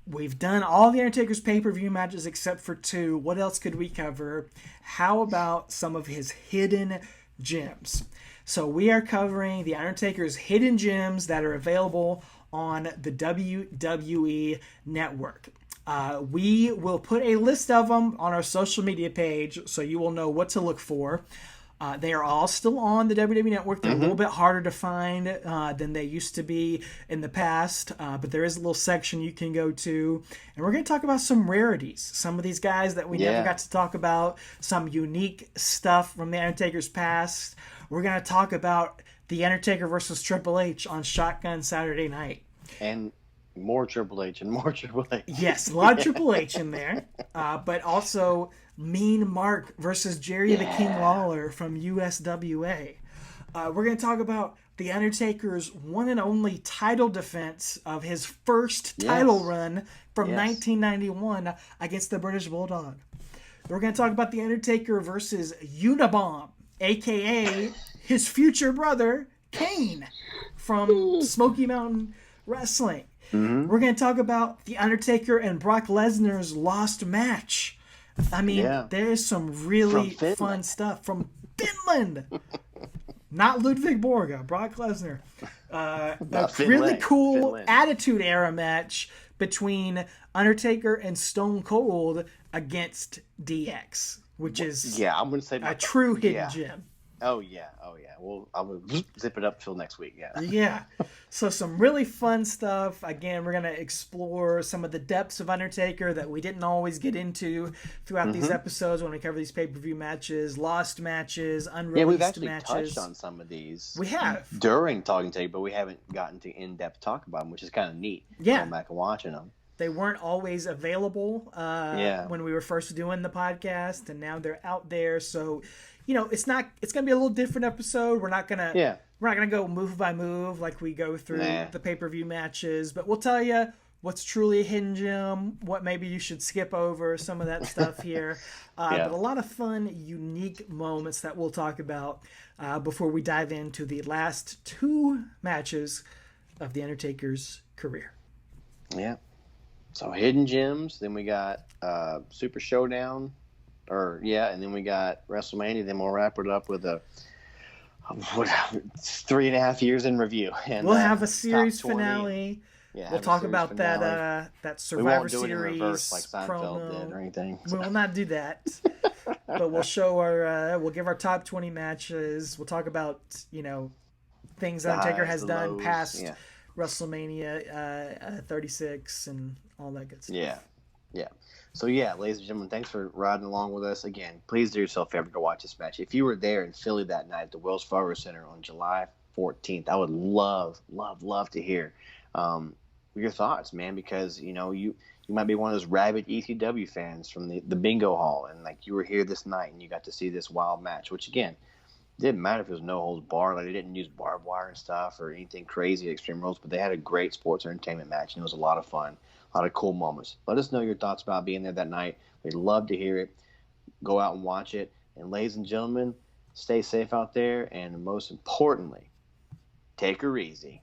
We've done all the Undertaker's pay-per-view matches except for 2. What else could we cover? How about some of his hidden gems? So we are covering the Undertaker's hidden gems that are available on the WWE Network. We will put a list of them on our social media page so you will know what to look for. They are all still on the WWE Network. They're a little bit harder to find than they used to be in the past, but there is a little section you can go to. And we're going to talk about some rarities. Some of these guys that we never got to talk about, some unique stuff from The Undertaker's past. We're going to talk about The Undertaker versus Triple H on Shotgun Saturday Night. And more Triple H and more Triple H. Yes, a lot of Triple H in there, but also Mean Mark versus Jerry the King Lawler from USWA. We're going to talk about The Undertaker's one and only title defense of his first title run from 1991 against the British Bulldog. We're going to talk about The Undertaker versus Unabomb, a.k.a. his future brother, Kane, from Smoky Mountain Wrestling. We're going to talk about The Undertaker and Brock Lesnar's lost match. I mean, there's some really fun stuff from Finland. Not Ludwig Borga, Brock Lesnar. A really cool Attitude Era match between Undertaker and Stone Cold against DX, which is I'm gonna say a true hidden gem. Oh yeah. Well, I will zip it up till next week. Yeah. So some really fun stuff. Again, we're gonna explore some of the depths of Undertaker that we didn't always get into throughout these episodes when we cover these pay-per-view matches, lost matches, unreleased matches. Yeah, we've actually touched on some of these. We have during Talking Taker, but we haven't gotten to in-depth talk about them, which is kind of neat. Going back and watching them. They weren't always available when we were first doing the podcast, and now they're out there. So, it's gonna be a little different episode. We're not gonna go move by move like we go through the pay-per-view matches, but we'll tell you what's truly a hidden gem, what maybe you should skip over, some of that stuff here. But a lot of fun, unique moments that we'll talk about before we dive into the last 2 matches of The Undertaker's career. Yeah. So hidden gems, then we got Super Showdown, and then we got WrestleMania. Then we'll wrap it up with 3.5 years in review, and we'll have a series finale. Yeah, we'll talk about that Survivor Series in reverse like Seinfeld promo. did or anything. We will not do that, but we'll show we'll give our top 20 matches. We'll talk about things Undertaker has done past WrestleMania 36 and all that good stuff. Yeah. So ladies and gentlemen, thanks for riding along with us again. Please do yourself a favor to watch this match. If you were there in Philly that night at the Wells Fargo Center on July 14th, I would love to hear your thoughts, man, because you might be one of those rabid ECW fans from the bingo hall, and like you were here this night and you got to see this wild match, which again didn't matter if it was no holds barred, like they didn't use barbed wire and stuff or anything crazy at Extreme Rules, but they had a great sports entertainment match and it was a lot of fun, a lot of cool moments. Let us know your thoughts about being there that night. We'd love to hear it. Go out and watch it, and ladies and gentlemen, stay safe out there, and most importantly, Take her easy.